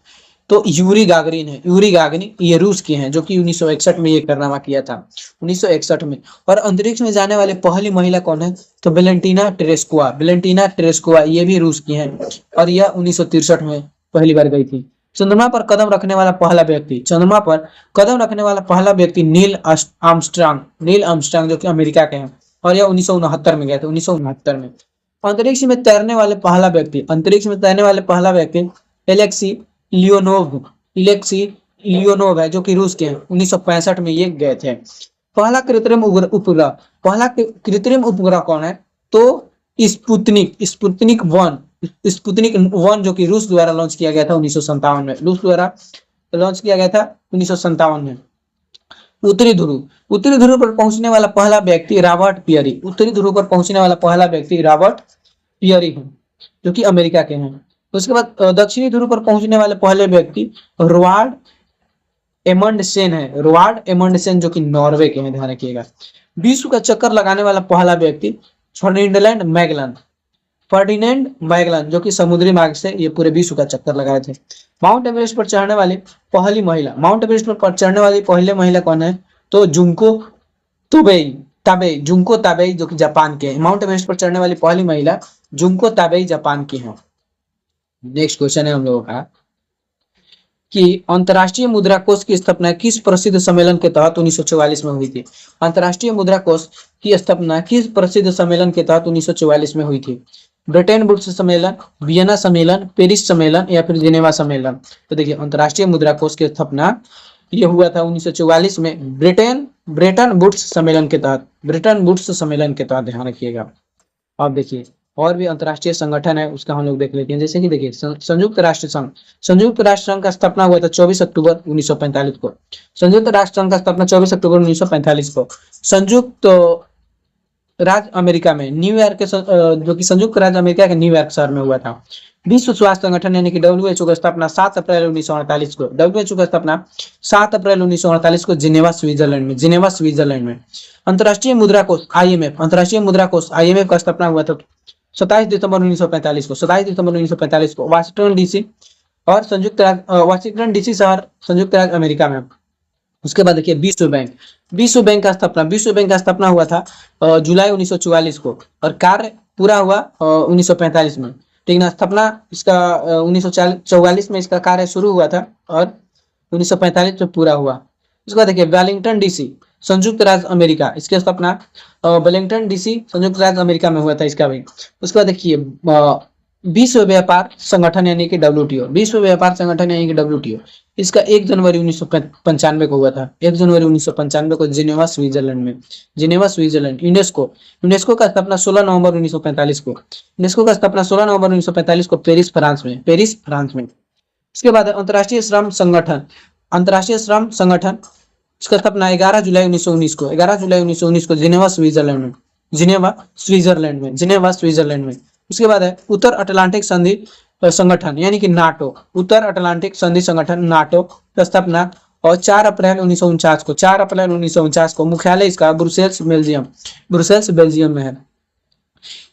तो यूरी गागरिन है। यूरी गागरिन ये रूस के हैं जो कि 1961 में ये कारनामा किया था, 1961 में। और अंतरिक्ष में जाने वाले पहली महिला कौन है? तो वेलेंटीना टेरेस्कोवा, वेलेंटीना टेरेस्कोवा ये भी रूस की हैं और यह 1963 में पहली बार गई थी। चंद्रमा पर कदम रखने वाला पहला व्यक्ति, चंद्रमा पर कदम रखने वाला पहला व्यक्ति नील आर्मस्ट्रांग, नील आर्मस्ट्रांग जो कि अमेरिका के हैं, और यह 1969 में गए थे, 1969 में। अंतरिक्ष में तैरने वाले पहला व्यक्ति, अंतरिक्ष में तैरने वाले पहला व्यक्ति एलेक्सी लियोनोव, इलेक्सी लियोनोव है जो कि रूस के हैं, 1965 में ये गए थे। पहला कृत्रिम उपग्रह, पहला कृत्रिम उपग्रह कौन है? तो स्पुतनिक, स्पुतनिक 1 जो कि रूस द्वारा लॉन्च किया गया था 1957 में, रूस द्वारा लॉन्च किया गया था 1957 में। उत्तरी ध्रुव, उत्तरी ध्रुव पर पहुंचने वाला पहला व्यक्ति रॉबर्ट पियरी, उत्तरी ध्रुव पर पहुंचने वाला पहला व्यक्ति रॉबर्ट पियरी है जो कि अमेरिका के हैं। उसके बाद दक्षिणी ध्रुव पर पहुंचने वाले पहले व्यक्ति रोवार्ड एमंडसेन है, रोवार्ड एमंडसेन जो कि नॉर्वे के हैं, ध्यान रखिएगा। विश्व का चक्कर लगाने वाला पहला व्यक्ति फर्डिनेंड मैगलन, फर्डिनेंड मैगलन जो कि समुद्री मार्ग से ये पूरे विश्व का चक्कर लगाए थे। माउंट एवरेस्ट पर चढ़ने वाली पहली महिला, माउंट एवरेस्ट पर चढ़ने वाली पहले महिला कौन है? तो Junko Tabei, Tabei, Junko Tabei जो कि जापान के हैं। माउंट एवरेस्ट पर चढ़ने वाली पहली महिला जुंको ताबेई जापान की है। नेक्स्ट क्वेश्चन है हम लोगों का कि अंतर्राष्ट्रीय मुद्रा कोष की स्थापना किस प्रसिद्ध सम्मेलन के तहत 1944 में हुई थी? अंतर्राष्ट्रीय मुद्रा कोष की स्थापना किस प्रसिद्ध सम्मेलन के तहत 1944 में हुई थी? ब्रिटेन वुड्स सम्मेलन, वियना सम्मेलन, पेरिस सम्मेलन या फिर जिनेवा सम्मेलन। तो देखिए अंतर्राष्ट्रीय मुद्रा कोष की स्थापना ये हुआ था 1944 में ब्रिटेन वुड्स सम्मेलन के तहत, ब्रिटेन वुड्स सम्मेलन के तहत, ध्यान रखिएगा। अब देखिए और भी अंतर्राष्ट्रीय संगठन है उसका हम लोग देख लेते हैं। जैसे कि देखिए संयुक्त राष्ट्र संघ, संयुक्त राष्ट्र संघ का स्थापना हुआ था 24 अक्टूबर 1945 को, संयुक्त राष्ट्र संघ का स्थापना 24 अक्टूबर 1945 को। संयुक्त राज्य अमेरिका में न्यूयॉर्क के जो कि संयुक्त राज्य अमेरिका के न्यूयॉर्क शहर में हुआ था। विश्व स्वास्थ्य संगठन यानी कि WHO का स्थापना 7 अप्रैल 1948 को, WHO का स्थापना 7 अप्रैल 1948 को जिनेवा स्विट्जरलैंड में, जिनेवा स्विट्जरलैंड में। अंतर्राष्ट्रीय मुद्रा कोष IMF, अंतर्राष्ट्रीय मुद्रा कोष IMF का स्थापना हुआ था 27 दिसंबर 1945 को, 27 दिसंबर 1945 को वाशिंगटन डीसी और वाशिंगटन डीसी शहर संयुक्त राज्य अमेरिका में। उसके बाद देखिए विश्व बैंक, विश्व बैंक का स्थापना हुआ था जुलाई 1944 को और कार्य पूरा हुआ 1945 में, ठीक ना। स्थापना इसका 1944 में इसका कार्य शुरू हुआ था और 1945 में पूरा हुआ। उसके बाद देखिए वेलिंगटन डीसी संयुक्त राज्य अमेरिका, इसकी स्थापना वेलिंगटन डीसी संयुक्त राज्य अमेरिका में हुआ था इसका भी। उसके बाद देखिए विश्व व्यापार संगठन यानी कि WTO, विश्व व्यापार संगठन यानी कि WTO, इसका 1 जनवरी 1995 को हुआ था। 1 जनवरी 1995 को जिनेवा स्विट्जरलैंड में, जिनेवा स्विट्जरलैंड। यूनेस्को, यूनेस्को का स्थापना 16 नवंबर 1945 को, यूनेस्को का स्थापना 16 नवंबर 1945 को पेरिस फ्रांस में, पेरिस फ्रांस में। इसके बाद अंतर्राष्ट्रीय श्रम संगठन, अंतर्राष्ट्रीय श्रम संगठन, इसका स्थापना 11 जुलाई 1919 को, 11 जुलाई 1919 को जिनेवा स्विट्जरलैंड में, जिनेवा स्विट्जरलैंड में, जिनेवा स्विट्जरलैंड में। उसके बाद है उत्तर अटलांटिक संधि संगठन यानी कि नाटो, उत्तर अटलांटिक संधि संगठन नाटो का स्थापना और 4 अप्रैल 1949 को, 4 अप्रैल 1949 को। मुख्यालय इसका ब्रुसेल्स बेल्जियम, ब्रुसेल्स बेल्जियम में है।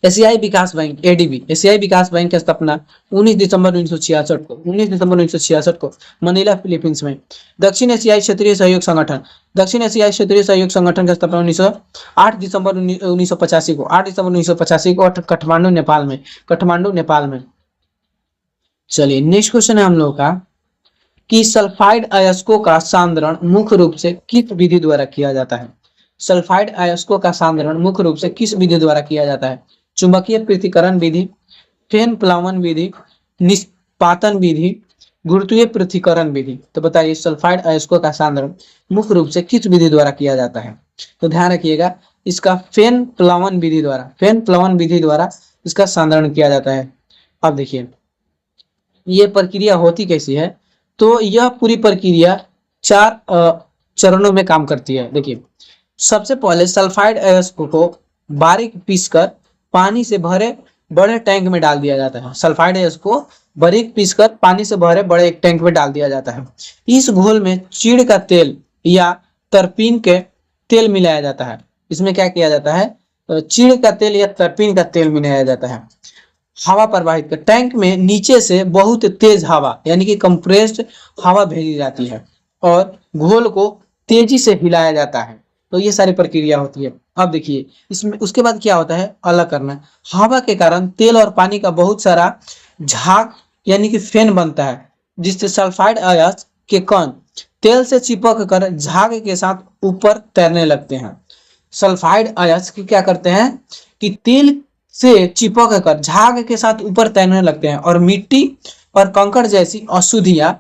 एशियाई विकास बैंक ADB, एशियाई विकास बैंक की स्थापना 19 दिसंबर 1966 को, 19 दिसंबर 1966 को मनीला फिलीपींस में। दक्षिण एशियाई क्षेत्रीय सहयोग संगठन, दक्षिण एशियाई क्षेत्रीय सहयोग संगठन की स्थापना 8 दिसंबर 1985 को, 8 दिसंबर 1985 को काठमांडू नेपाल में, काठमांडू नेपाल में। चलिए नेक्स्ट क्वेश्चन है हम लोगों का कि सल्फाइड अयस्कों का सांद्रण मुख्य रूप से किस विधि द्वारा किया जाता है? सल्फाइड अयस्कों का सांद्रण मुख्य रूप से किस विधि द्वारा किया जाता है? चुंबकीय पृथक्करण विधि, फेन प्लावन विधि, निष्पातन विधि, गुरुत्वीय पृथक्करण विधि। तो बताइए सल्फाइड अयस्कों का सांद्रण मुख्य रूप से किस विधि द्वारा किया जाता है? तो ध्यान रखिएगा इसका फेन प्लावन विधि द्वारा, फेन प्लावन विधि द्वारा इसका सांद्रण किया जाता है। अब देखिए ये प्रक्रिया होती कैसी है, तो यह पूरी प्रक्रिया 4 चरणों में काम करती है। देखिए सबसे पहले सल्फाइड अयस्कों को बारीक पीसकर पानी से भरे बड़े टैंक में डाल दिया जाता है। सल्फाइड अयस्कों को बारीक पीसकर पानी से भरे बड़े एक टैंक में डाल दिया जाता है। इस घोल में चीड़ का तेल या तरपीन के तेल मिलाया जाता है। इसमें क्या किया जाता है? चीड़ का तेल या तरपीन का तेल मिलाया जाता है। हवा प्रवाहित कर टैंक में नीचे से बहुत तेज हवा यानी कि कंप्रेस्ड हवा भेजी जाती है और घोल को तेजी से हिलाया जाता है। तो ये सारी प्रक्रिया होती है। अब देखिए इसमें उसके बाद क्या होता है, अलग करना। हवा के कारण तेल और पानी का बहुत सारा झाग यानी कि फेन बनता है, जिससे सल्फाइड अयस्क के कण तेल से चिपक कर झाग के साथ ऊपर तैरने लगते हैं। सल्फाइड अयस्क क्या करते हैं कि तेल से चिपक कर झाग के साथ ऊपर तैरने लगते हैं और मिट्टी और कंकड़ जैसी अशुद्धियां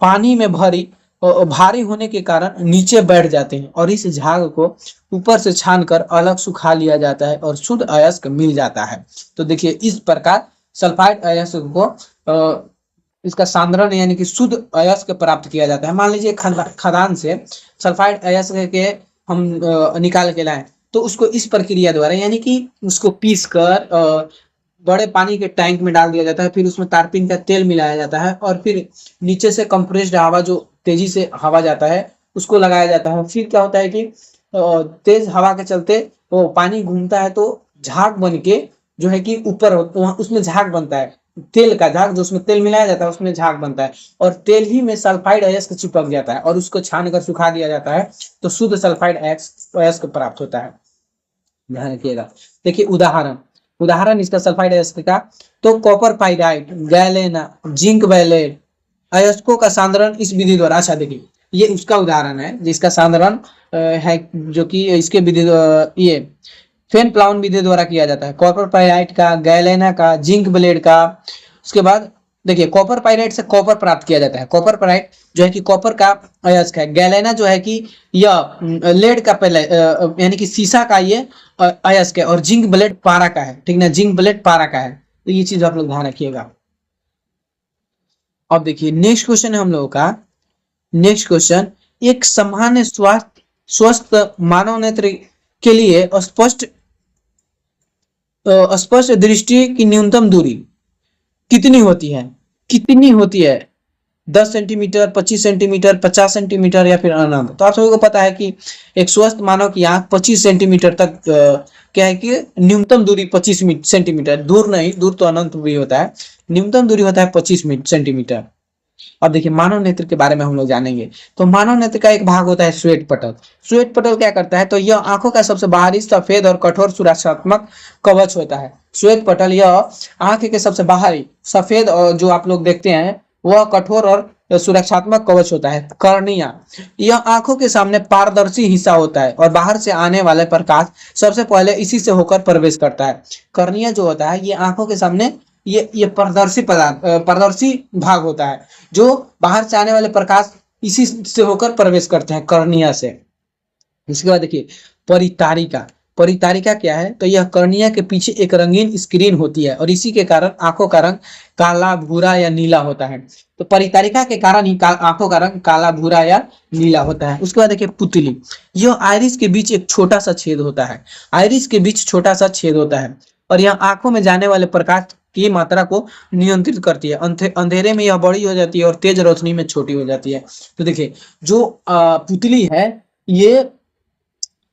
पानी में भारी होने के कारण नीचे बैठ जाते हैं और इस झाग को ऊपर से छानकर अलग सुखा लिया जाता है और शुद्ध अयस्क मिल जाता है। तो देखिए इस प्रकार सल्फाइड अयस्क को इसका सांद्रण यानी कि शुद्ध अयस्क प्राप्त किया जाता है। मान लीजिए खदान से सल्फाइड अयस्क के हम निकाल के लाए, तो उसको इस प्रक्रिया द्वारा यानी कि उसको पीस कर बड़े पानी के टैंक में डाल दिया जाता है, फिर उसमें तारपीन का तेल मिलाया जाता है और फिर नीचे से कंप्रेस्ड हवा जो तेजी से हवा जाता है उसको लगाया जाता है। फिर क्या होता है कि तेज हवा के चलते वो पानी घूमता है तो झाग बन के जो है कि ऊपर उसमें झाग बनता है, तेल का झाग, जो उसमें तेल मिलाया जाता है उसमें झाग बनता है और तेल ही में सल्फाइड अयस्क चिपक जाता है और उसको छान कर सुखा दिया जाता है तो शुद्ध सल्फाइड अयस्क प्राप्त होता है। ध्यान रखिएगा। देखिए उदाहरण इसका सल्फाइड अयस्क का, तो कॉपर पाइराइट, गैलेना, जिंक वैलेट अयस्कों का सांद्रण इस विधि द्वारा। अच्छा देखिए ये उसका उदाहरण है जिसका सांद्रण है जो कि इसके विधि ये फेन प्लावन विधि द्वारा किया जाता है। कॉपर पाइराइट का, गैलेना का, जिंक ब्लेड का। उसके बाद देखिए कॉपर पाइराइट से कॉपर प्राप्त किया जाता है। कॉपर पाइराइट जो है कि कॉपर का अयस्क है। गैलेना जो है कि यह लेड का पहले यानी कि सीसा का ये अयस्क है और जिंक ब्लेड पारा का है। ठीक ना, जिंक ब्लेड पारा का है। तो ये चीज आप लोग ध्यान रखिएगा। अब देखिए नेक्स्ट क्वेश्चन है हम लोगों का। नेक्स्ट क्वेश्चन, एक सामान्य स्वस्थ मानव नेत्र के लिए स्पष्ट दृष्टि की न्यूनतम दूरी कितनी होती है? कितनी होती है? 10 सेंटीमीटर, 25 सेंटीमीटर, 50 सेंटीमीटर या फिर अनंत? तो आप सभी को पता है कि एक स्वस्थ मानव की आंख 25 सेंटीमीटर तक क्या है कि न्यूनतम दूरी 25 सेंटीमीटर, दूर नहीं, दूर तो अनंत भी होता है, न्यूनतम दूरी होता है 25 सेंटीमीटर। अब देखिए मानव नेत्र के बारे में हम लोग जानेंगे। तो मानव नेत्र का एक भाग होता है श्वेत पटल। श्वेत पटल क्या करता है, तो यह आंखों का सबसे बाहरी सफेद और कठोर सुरक्षात्मक कवच होता है। श्वेत पटल यह आंख के सबसे बाहरी सफेद और जो आप लोग देखते हैं वह कठोर और सुरक्षात्मक कवच होता है। कर्निया, यह आंखों के सामने पारदर्शी हिस्सा होता है और बाहर से आने वाले प्रकाश सबसे पहले इसी से होकर प्रवेश करता है। कर्निया जो होता है ये आंखों के सामने ये पारदर्शी पदार्थ पारदर्शी भाग होता है जो बाहर से आने वाले प्रकाश इसी से होकर प्रवेश करते हैं, कर्निया से। इसके बाद देखिए परितारिका। परितारिका क्या है? तो यह कर्निया के पीछे एक रंगीन स्क्रीन होती है और इसी के कारण आंखों का रंग काला, भूरा या नीला होता है। तो परितारिका के कारण ही आंखों का रंग काला, भूरा या नीला होता है। उसके बाद देखिए पुतली। यह आइरिस के बीच एक छोटा सा छेद होता है। आइरिस के बीच छोटा सा छेद होता है और यह आंखों में जाने वाले प्रकाश की मात्रा को नियंत्रित करती है। अंधेरे में यह बड़ी हो जाती है और तेज रोशनी में छोटी हो जाती है। तो देखिए जो पुतली है ये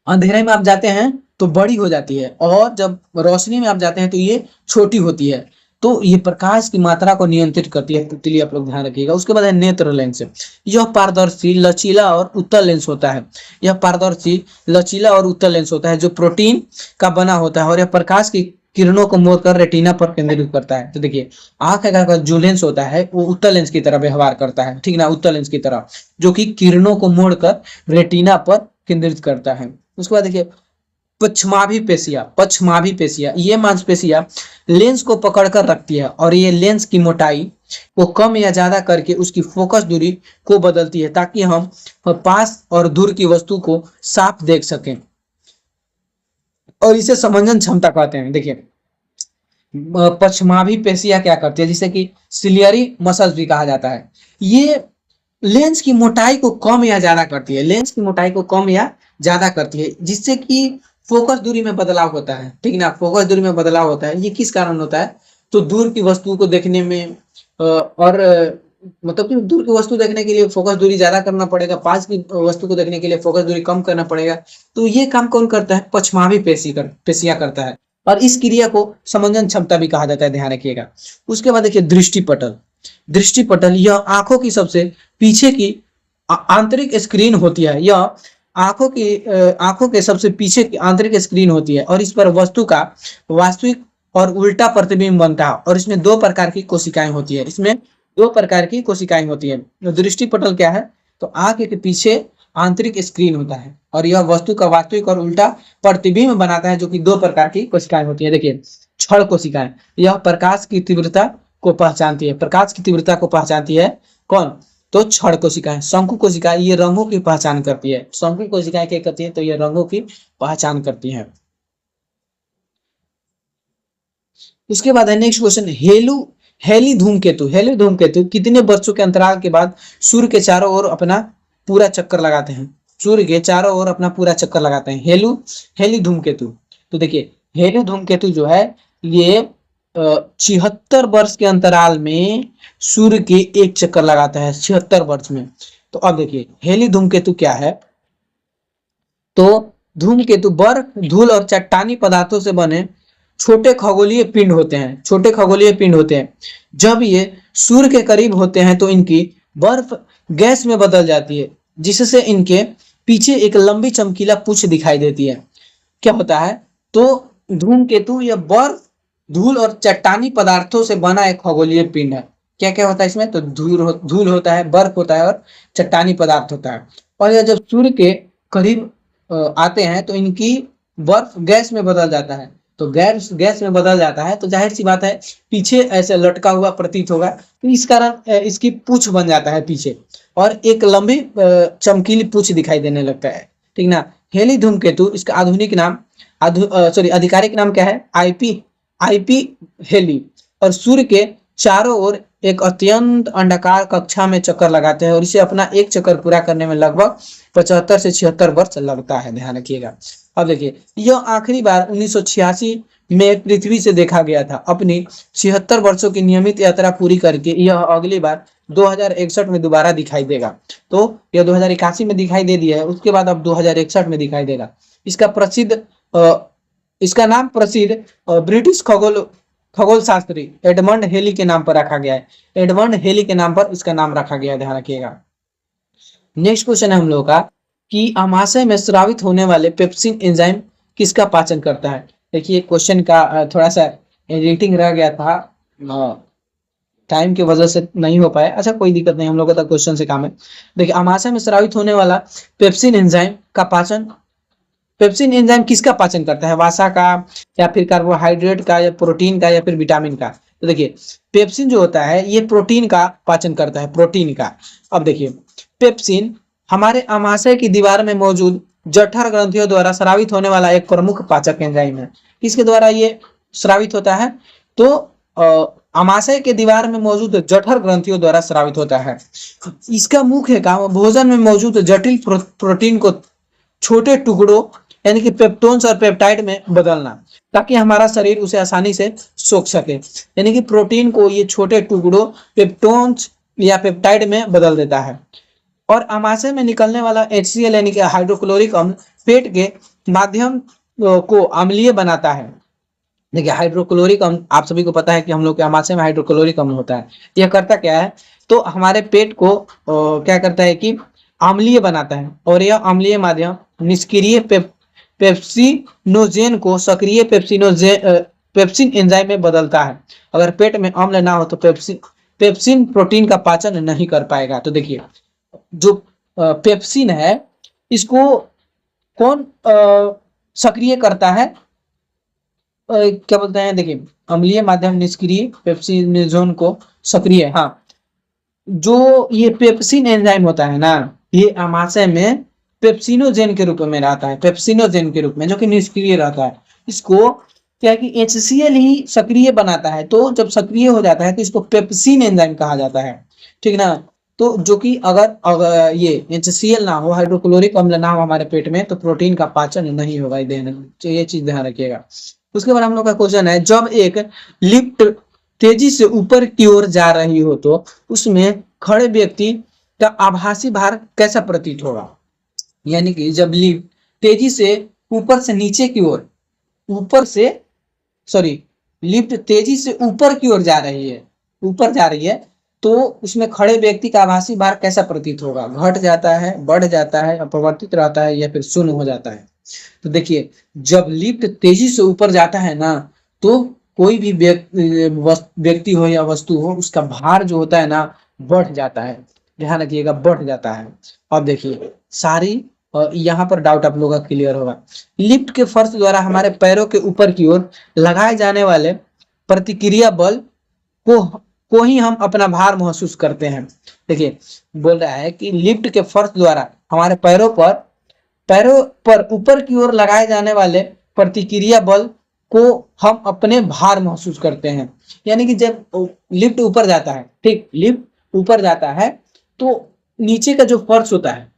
अंधेरे में आप जाते हैं तो बड़ी हो जाती है और जब रोशनी में आप जाते हैं तो ये छोटी होती है। तो ये प्रकाश की मात्रा को नियंत्रित करती है पुतली, आप लोग ध्यान रखिएगा। उसके बाद है नेत्र लेंस। यह पारदर्शी, लचीला और उत्तल लेंस होता है। यह पारदर्शी, लचीला और उत्तल लेंस होता है जो प्रोटीन का बना होता है और यह प्रकाश की किरणों को मोड़कर रेटिना पर केंद्रित करता है। तो देखिए आंख का जो लेंस होता है वो उत्तल लेंस की तरह व्यवहार करता है, ठीक ना, उत्तल लेंस की तरह, जो कि किरणों को मोड़कर रेटिना पर केंद्रित करता है। उसके बाद देखिए पश्चमाभी पेशियां। पश्चमाभी पेशियां, ये मांसपेशियां लेंस को पकड़कर रखती है और ये लेंस की मोटाई को कम या ज्यादा करके उसकी फोकस दूरी को बदलती है ताकि हम पास और दूर की वस्तु को साफ देख सकें और इसे समंजन क्षमता कहते हैं। देखिए पश्चमाभी पेशियां क्या करती है, जिसे कि सिलियरी मसल्स भी कहा जाता है, ये लेंस की मोटाई को कम या ज्यादा करती है। लेंस की मोटाई को कम या ज्यादा करती है जिससे कि फोकस दूरी में बदलाव होता है, ठीक ना, फोकस दूरी में बदलाव होता है। ये किस कारण होता है? तो दूर की वस्तु को देखने में मतलब कि दूर की वस्तु देखने के लिए फोकस दूरी ज्यादा करना पड़ेगा, पास की वस्तु को देखने के लिए फोकस दूरी कम करना पड़ेगा। तो ये काम कौन करता है? पश्चमाभी पेशियां करता है और इस क्रिया को समंजन क्षमता भी कहा जाता है, ध्यान रखिएगा। उसके बाद देखिए दृष्टिपटल। दृष्टिपटल यह आंखों की सबसे पीछे की आंतरिक स्क्रीन होती है। यह आंखों के सबसे पीछे की आंतरिक स्क्रीन होती है और इस पर वस्तु का वास्तविक और उल्टा प्रतिबिंब बनता है और इसमें दो प्रकार की कोशिकाएं होती है। इसमें दो प्रकार की कोशिकाएं होती है। दृष्टिपटल क्या है? तो आंख के पीछे आंतरिक स्क्रीन होता है और यह वस्तु का वास्तविक और उल्टा प्रतिबिंब बनाता है, जो कि दो प्रकार की कोशिकाएं होती है। देखिए क्षण कोशिकाएं, यह प्रकाश की तीव्रता को पहचानती है। प्रकाश की तीव्रता को पहचानती है कौन? तो क्षण कोशिकाएं। शंकु कोशिकाएं ये रंगों की पहचान करती है। शंकु कोशिकाएं क्या करती है? तो ये रंगों की पहचान करती है। उसके बाद है नेक्स्ट क्वेश्चन, हेली धूमकेतु। हेली धूमकेतु कितने वर्षों के अंतराल के बाद सूर्य के चारों ओर अपना पूरा चक्कर लगाते हैं? सूर्य के चारों ओर अपना पूरा चक्कर लगाते हैं हेली धूमकेतु। तो देखिए हेली धूमकेतु जो है ये 76 वर्ष के अंतराल में सूर्य के एक चक्कर लगाता है, 76 वर्ष में। तो अब देखिए हेली धूमकेतु क्या है? तो धूमकेतु बर्फ, धूल और चट्टानी पदार्थों से बने छोटे खगोलीय पिंड होते हैं। छोटे खगोलीय पिंड होते हैं। जब ये सूर्य के करीब होते हैं तो इनकी बर्फ गैस में बदल जाती है, जिससे इनके पीछे एक लंबी चमकीला पूंछ दिखाई देती है। क्या होता है? तो धूमकेतु यह बर्फ, धूल और चट्टानी पदार्थों से बना एक खगोलीय पिंड है। क्या क्या होता है इसमें? तो धूल होता है, बर्फ होता है और चट्टानी पदार्थ होता है। और यह जब सूर्य के करीब आते हैं तो इनकी बर्फ गैस में बदल जाता है। तो गैस में बदल जाता है तो जाहिर सी बात है पीछे ऐसे लटका हुआ प्रतीत होगा, तो इस कारण इसकी पूंछ बन जाता है पीछे और एक लंबी चमकीली पूंछ दिखाई देने लगता है, ठीक ना। हेली धूमकेतु, इसका आधुनिक नाम आधिकारिक नाम क्या है? IP Halley. और सूर्य के चारों ओर एक अत्यंत अंडाकार कक्षा में चक्कर लगाते हैं और इसे अपना एक चक्कर पूरा करने में लगभग 75 से 76 वर्ष लगता है, ध्यान रखिएगा। अब देखिए यह आखिरी बार 1986 में पृथ्वी से देखा गया था। अपनी 76 वर्षों की नियमित यात्रा पूरी करके यह अगली बार 2061 में दोबारा दिखाई देगा। तो यह 2081 में दिखाई दे दिया है, उसके बाद अब 2061 में दिखाई देगा। इसका नाम प्रसिद्ध ब्रिटिश खगोल शास्त्री एडमंड हेली के नाम पर रखा गया है। एडमंड हेली के नाम पर इसका नाम रखा गया है, ध्यान रखिएगा। नेक्स्ट क्वेश्चन है हम लोगों का कि अमाशय में स्रावित होने वाले पेप्सिन एंजाइम किसका पाचन करता है? देखिए क्वेश्चन का थोड़ा सा एडिटिंग रह गया था, टाइम की वजह से नहीं हो पाया। अच्छा कोई दिक्कत नहीं, हम लोगों का क्वेश्चन से काम है। देखिए अमाशय में स्रावित होने वाला पेप्सिन एंजाइम का पाचन, पेप्सिन एंजाइम किसका पाचन करता है? वसा का या फिर कार्बोहाइड्रेट का या प्रोटीन का या फिर विटामिन का? तो देखिए पेप्सिन जो होता है ये प्रोटीन का पाचन करता है, प्रोटीन का। अब देखिए पेप्सिन हमारे आमाशय की दीवार में मौजूद जठर ग्रंथियों द्वारा स्रावित होने वाला एक प्रमुख पाचक एंजाइम है। किसके द्वारा ये स्रावित होता है? तो आमाशय के दीवार में मौजूद जठर ग्रंथियों द्वारा स्रावित होता है। इसका मुख्य काम भोजन में मौजूद जटिल प्रोटीन को छोटे टुकड़ों यानी कि पेप्टोन्स और पेप्टाइड में बदलना, ताकि हमारा शरीर उसे आसानी से सोख सके। यानी कि प्रोटीन को ये छोटे टुकड़ों पेप्टोन्स या पेप्टाइड में बदल देता है। और आमाशय में निकलने वाला HCl यानी कि हाइड्रोक्लोरिक अम्ल पेट के माध्यम को अम्लीय बनाता है। देखिए हाइड्रोक्लोरिक अम्ल आप सभी को पता है कि हम लोग के आमाशय में हाइड्रोक्लोरिक अम्ल होता है। यह करता क्या है? तो हमारे पेट को क्या करता है कि अम्लीय बनाता है, और यह अम्लीय माध्यम निष्क्रिय पेप्सिनोजेन को सक्रिय पेप्सिन एंजाइम में बदलता है। अगर पेट में अम्ल ना हो तो पेप्सिन प्रोटीन का पाचन नहीं कर पाएगा। तो देखिए जो पेप्सिन है इसको कौन सक्रिय करता है? क्या बोलते हैं, देखिए अम्लीय माध्यम निष्क्रिय पेप्सिनोजेन को सक्रिय, हाँ जो ये पेप्सिन एंजाइम होता है ना, ये आमाशय में पेप्सिनोजेन के रूप में रहता है, पेप्सिनोजेन के रूप में, जो कि निष्क्रिय रहता है। इसको क्या है कि HCl ही सक्रिय बनाता है। तो जब सक्रिय हो जाता है तो इसको पेप्सिन एंजाइम कहा जाता है, ठीक ना। तो जो कि अगर ये HCl ना हो, हाइड्रोक्लोरिक अम्ल ना हो हमारे पेट में, तो प्रोटीन का पाचन नहीं होगा। ये चीज ध्यान रखिएगा। उसके बाद हम लोग का क्वेश्चन है, जब एक लिफ्ट तेजी से ऊपर की ओर जा रही हो तो उसमें खड़े व्यक्ति का आभासी भार कैसा प्रतीत होगा? यानी कि जब लिफ्ट तेजी से ऊपर से नीचे की ओर, लिफ्ट तेजी से ऊपर की ओर जा रही है, तो उसमें खड़े व्यक्ति का आभासी भार कैसा प्रतीत होगा? घट जाता है, बढ़ जाता है, अपरिवर्तित रहता है, या फिर शून्य हो जाता है? तो देखिए जब लिफ्ट तेजी से ऊपर जाता है ना, तो कोई भी व्यक्ति हो या वस्तु हो, उसका भार जो होता है ना बढ़ जाता है। ध्यान रखिएगा, बढ़ जाता है। अब देखिए सारी यहाँ पर डाउट आप लोगों का क्लियर होगा। लिफ्ट के फर्श द्वारा हमारे पैरों के ऊपर की ओर लगाए जाने वाले प्रतिक्रिया बल को ही हम अपना भार महसूस करते हैं। देखिए बोल रहा है कि लिफ्ट के फर्श द्वारा हमारे पैरों पर ऊपर की ओर लगाए जाने वाले प्रतिक्रिया बल को हम अपने भार महसूस करते हैं। यानी कि जब लिफ्ट ऊपर जाता है, ठीक, लिफ्ट ऊपर जाता है तो नीचे का जो फर्श होता है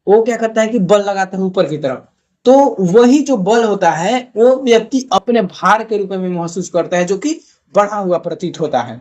वो क्या करता है कि बल लगाता है ऊपर की तरफ। तो वही जो बल होता है वो व्यक्ति अपने भार के रूप में महसूस करता है, जो कि बढ़ा हुआ प्रतीत होता है।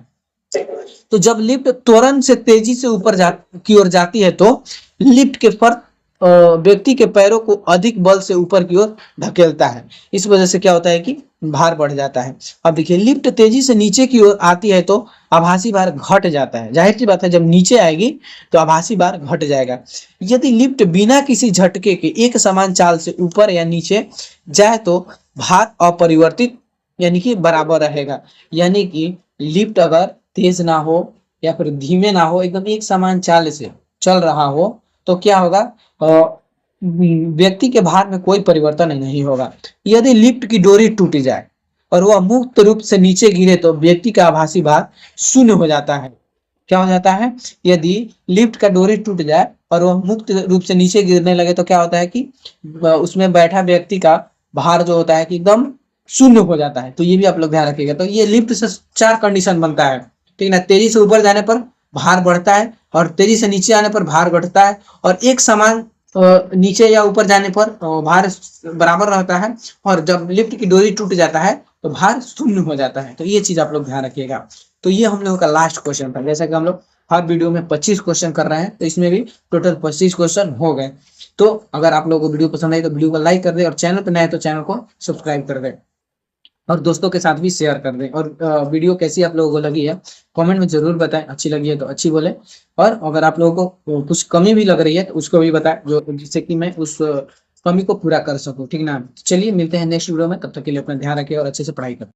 तो जब लिफ्ट त्वरण से तेजी से ऊपर की ओर जाती है तो लिफ्ट के फर्श व्यक्ति के पैरों को अधिक बल से ऊपर की ओर धकेलता है। इस वजह से क्या होता है कि भार बढ़ जाता है। अब देखिए लिफ्ट तेजी से नीचे की ओर आती है तो आभासी भार घट जाता है। जाहिर सी बात है, जब नीचे आएगी तो आभासी भार घट जाएगा। यदि लिफ्ट बिना किसी झटके के एक समान चाल से ऊपर या नीचे जाए तो भार अपरिवर्तित यानी कि बराबर रहेगा। यानी कि लिफ्ट अगर तेज ना हो या फिर धीमे ना हो, एकदम एक समान चाल से चल रहा हो, तो क्या होगा, व्यक्ति के भार में कोई परिवर्तन नहीं होगा। यदि लिफ्ट की डोरी टूट जाए और वह मुक्त रूप से नीचे गिरे तो व्यक्ति का आभासी भार शून्य हो जाता है। क्या हो जाता है? यदि लिफ्ट का डोरी टूट जाए और वह मुक्त रूप से नीचे गिरने लगे तो क्या होता है कि उसमें बैठा व्यक्ति का भार जो होता है कि एकदम शून्य हो जाता है। तो ये भी आप लोग ध्यान रखिएगा। तो ये लिफ्ट से 4 कंडीशन बनता है, ठीक ना। तेजी से ऊपर जाने पर भार बढ़ता है, और तेजी से नीचे आने पर भार घटता है, और एक समान नीचे या ऊपर जाने पर भार बराबर रहता है, और जब लिफ्ट की डोरी टूट जाता है तो भार शून्य हो जाता है। तो ये चीज आप लोग ध्यान रखिएगा। तो ये हम लोगों का लास्ट क्वेश्चन था। जैसा कि हम लोग हर वीडियो में 25 क्वेश्चन कर रहे हैं, तो इसमें भी टोटल 25 क्वेश्चन हो गए। तो अगर आप लोगों को वीडियो पसंद आई तो वीडियो को लाइक कर दे, और चैनल पर नए हैं तो चैनल को सब्सक्राइब कर दे, और दोस्तों के साथ भी शेयर कर दें। और वीडियो कैसी आप लोगों को लगी है कमेंट में जरूर बताएं। अच्छी लगी है तो अच्छी बोले, और अगर आप लोगों को कुछ कमी भी लग रही है तो उसको भी बताएं, जो जिससे कि मैं उस कमी को पूरा कर सकूं, ठीक ना। चलिए मिलते हैं नेक्स्ट वीडियो में, तब तक के लिए अपना ध्यान रखिए और अच्छे से पढ़ाई करें।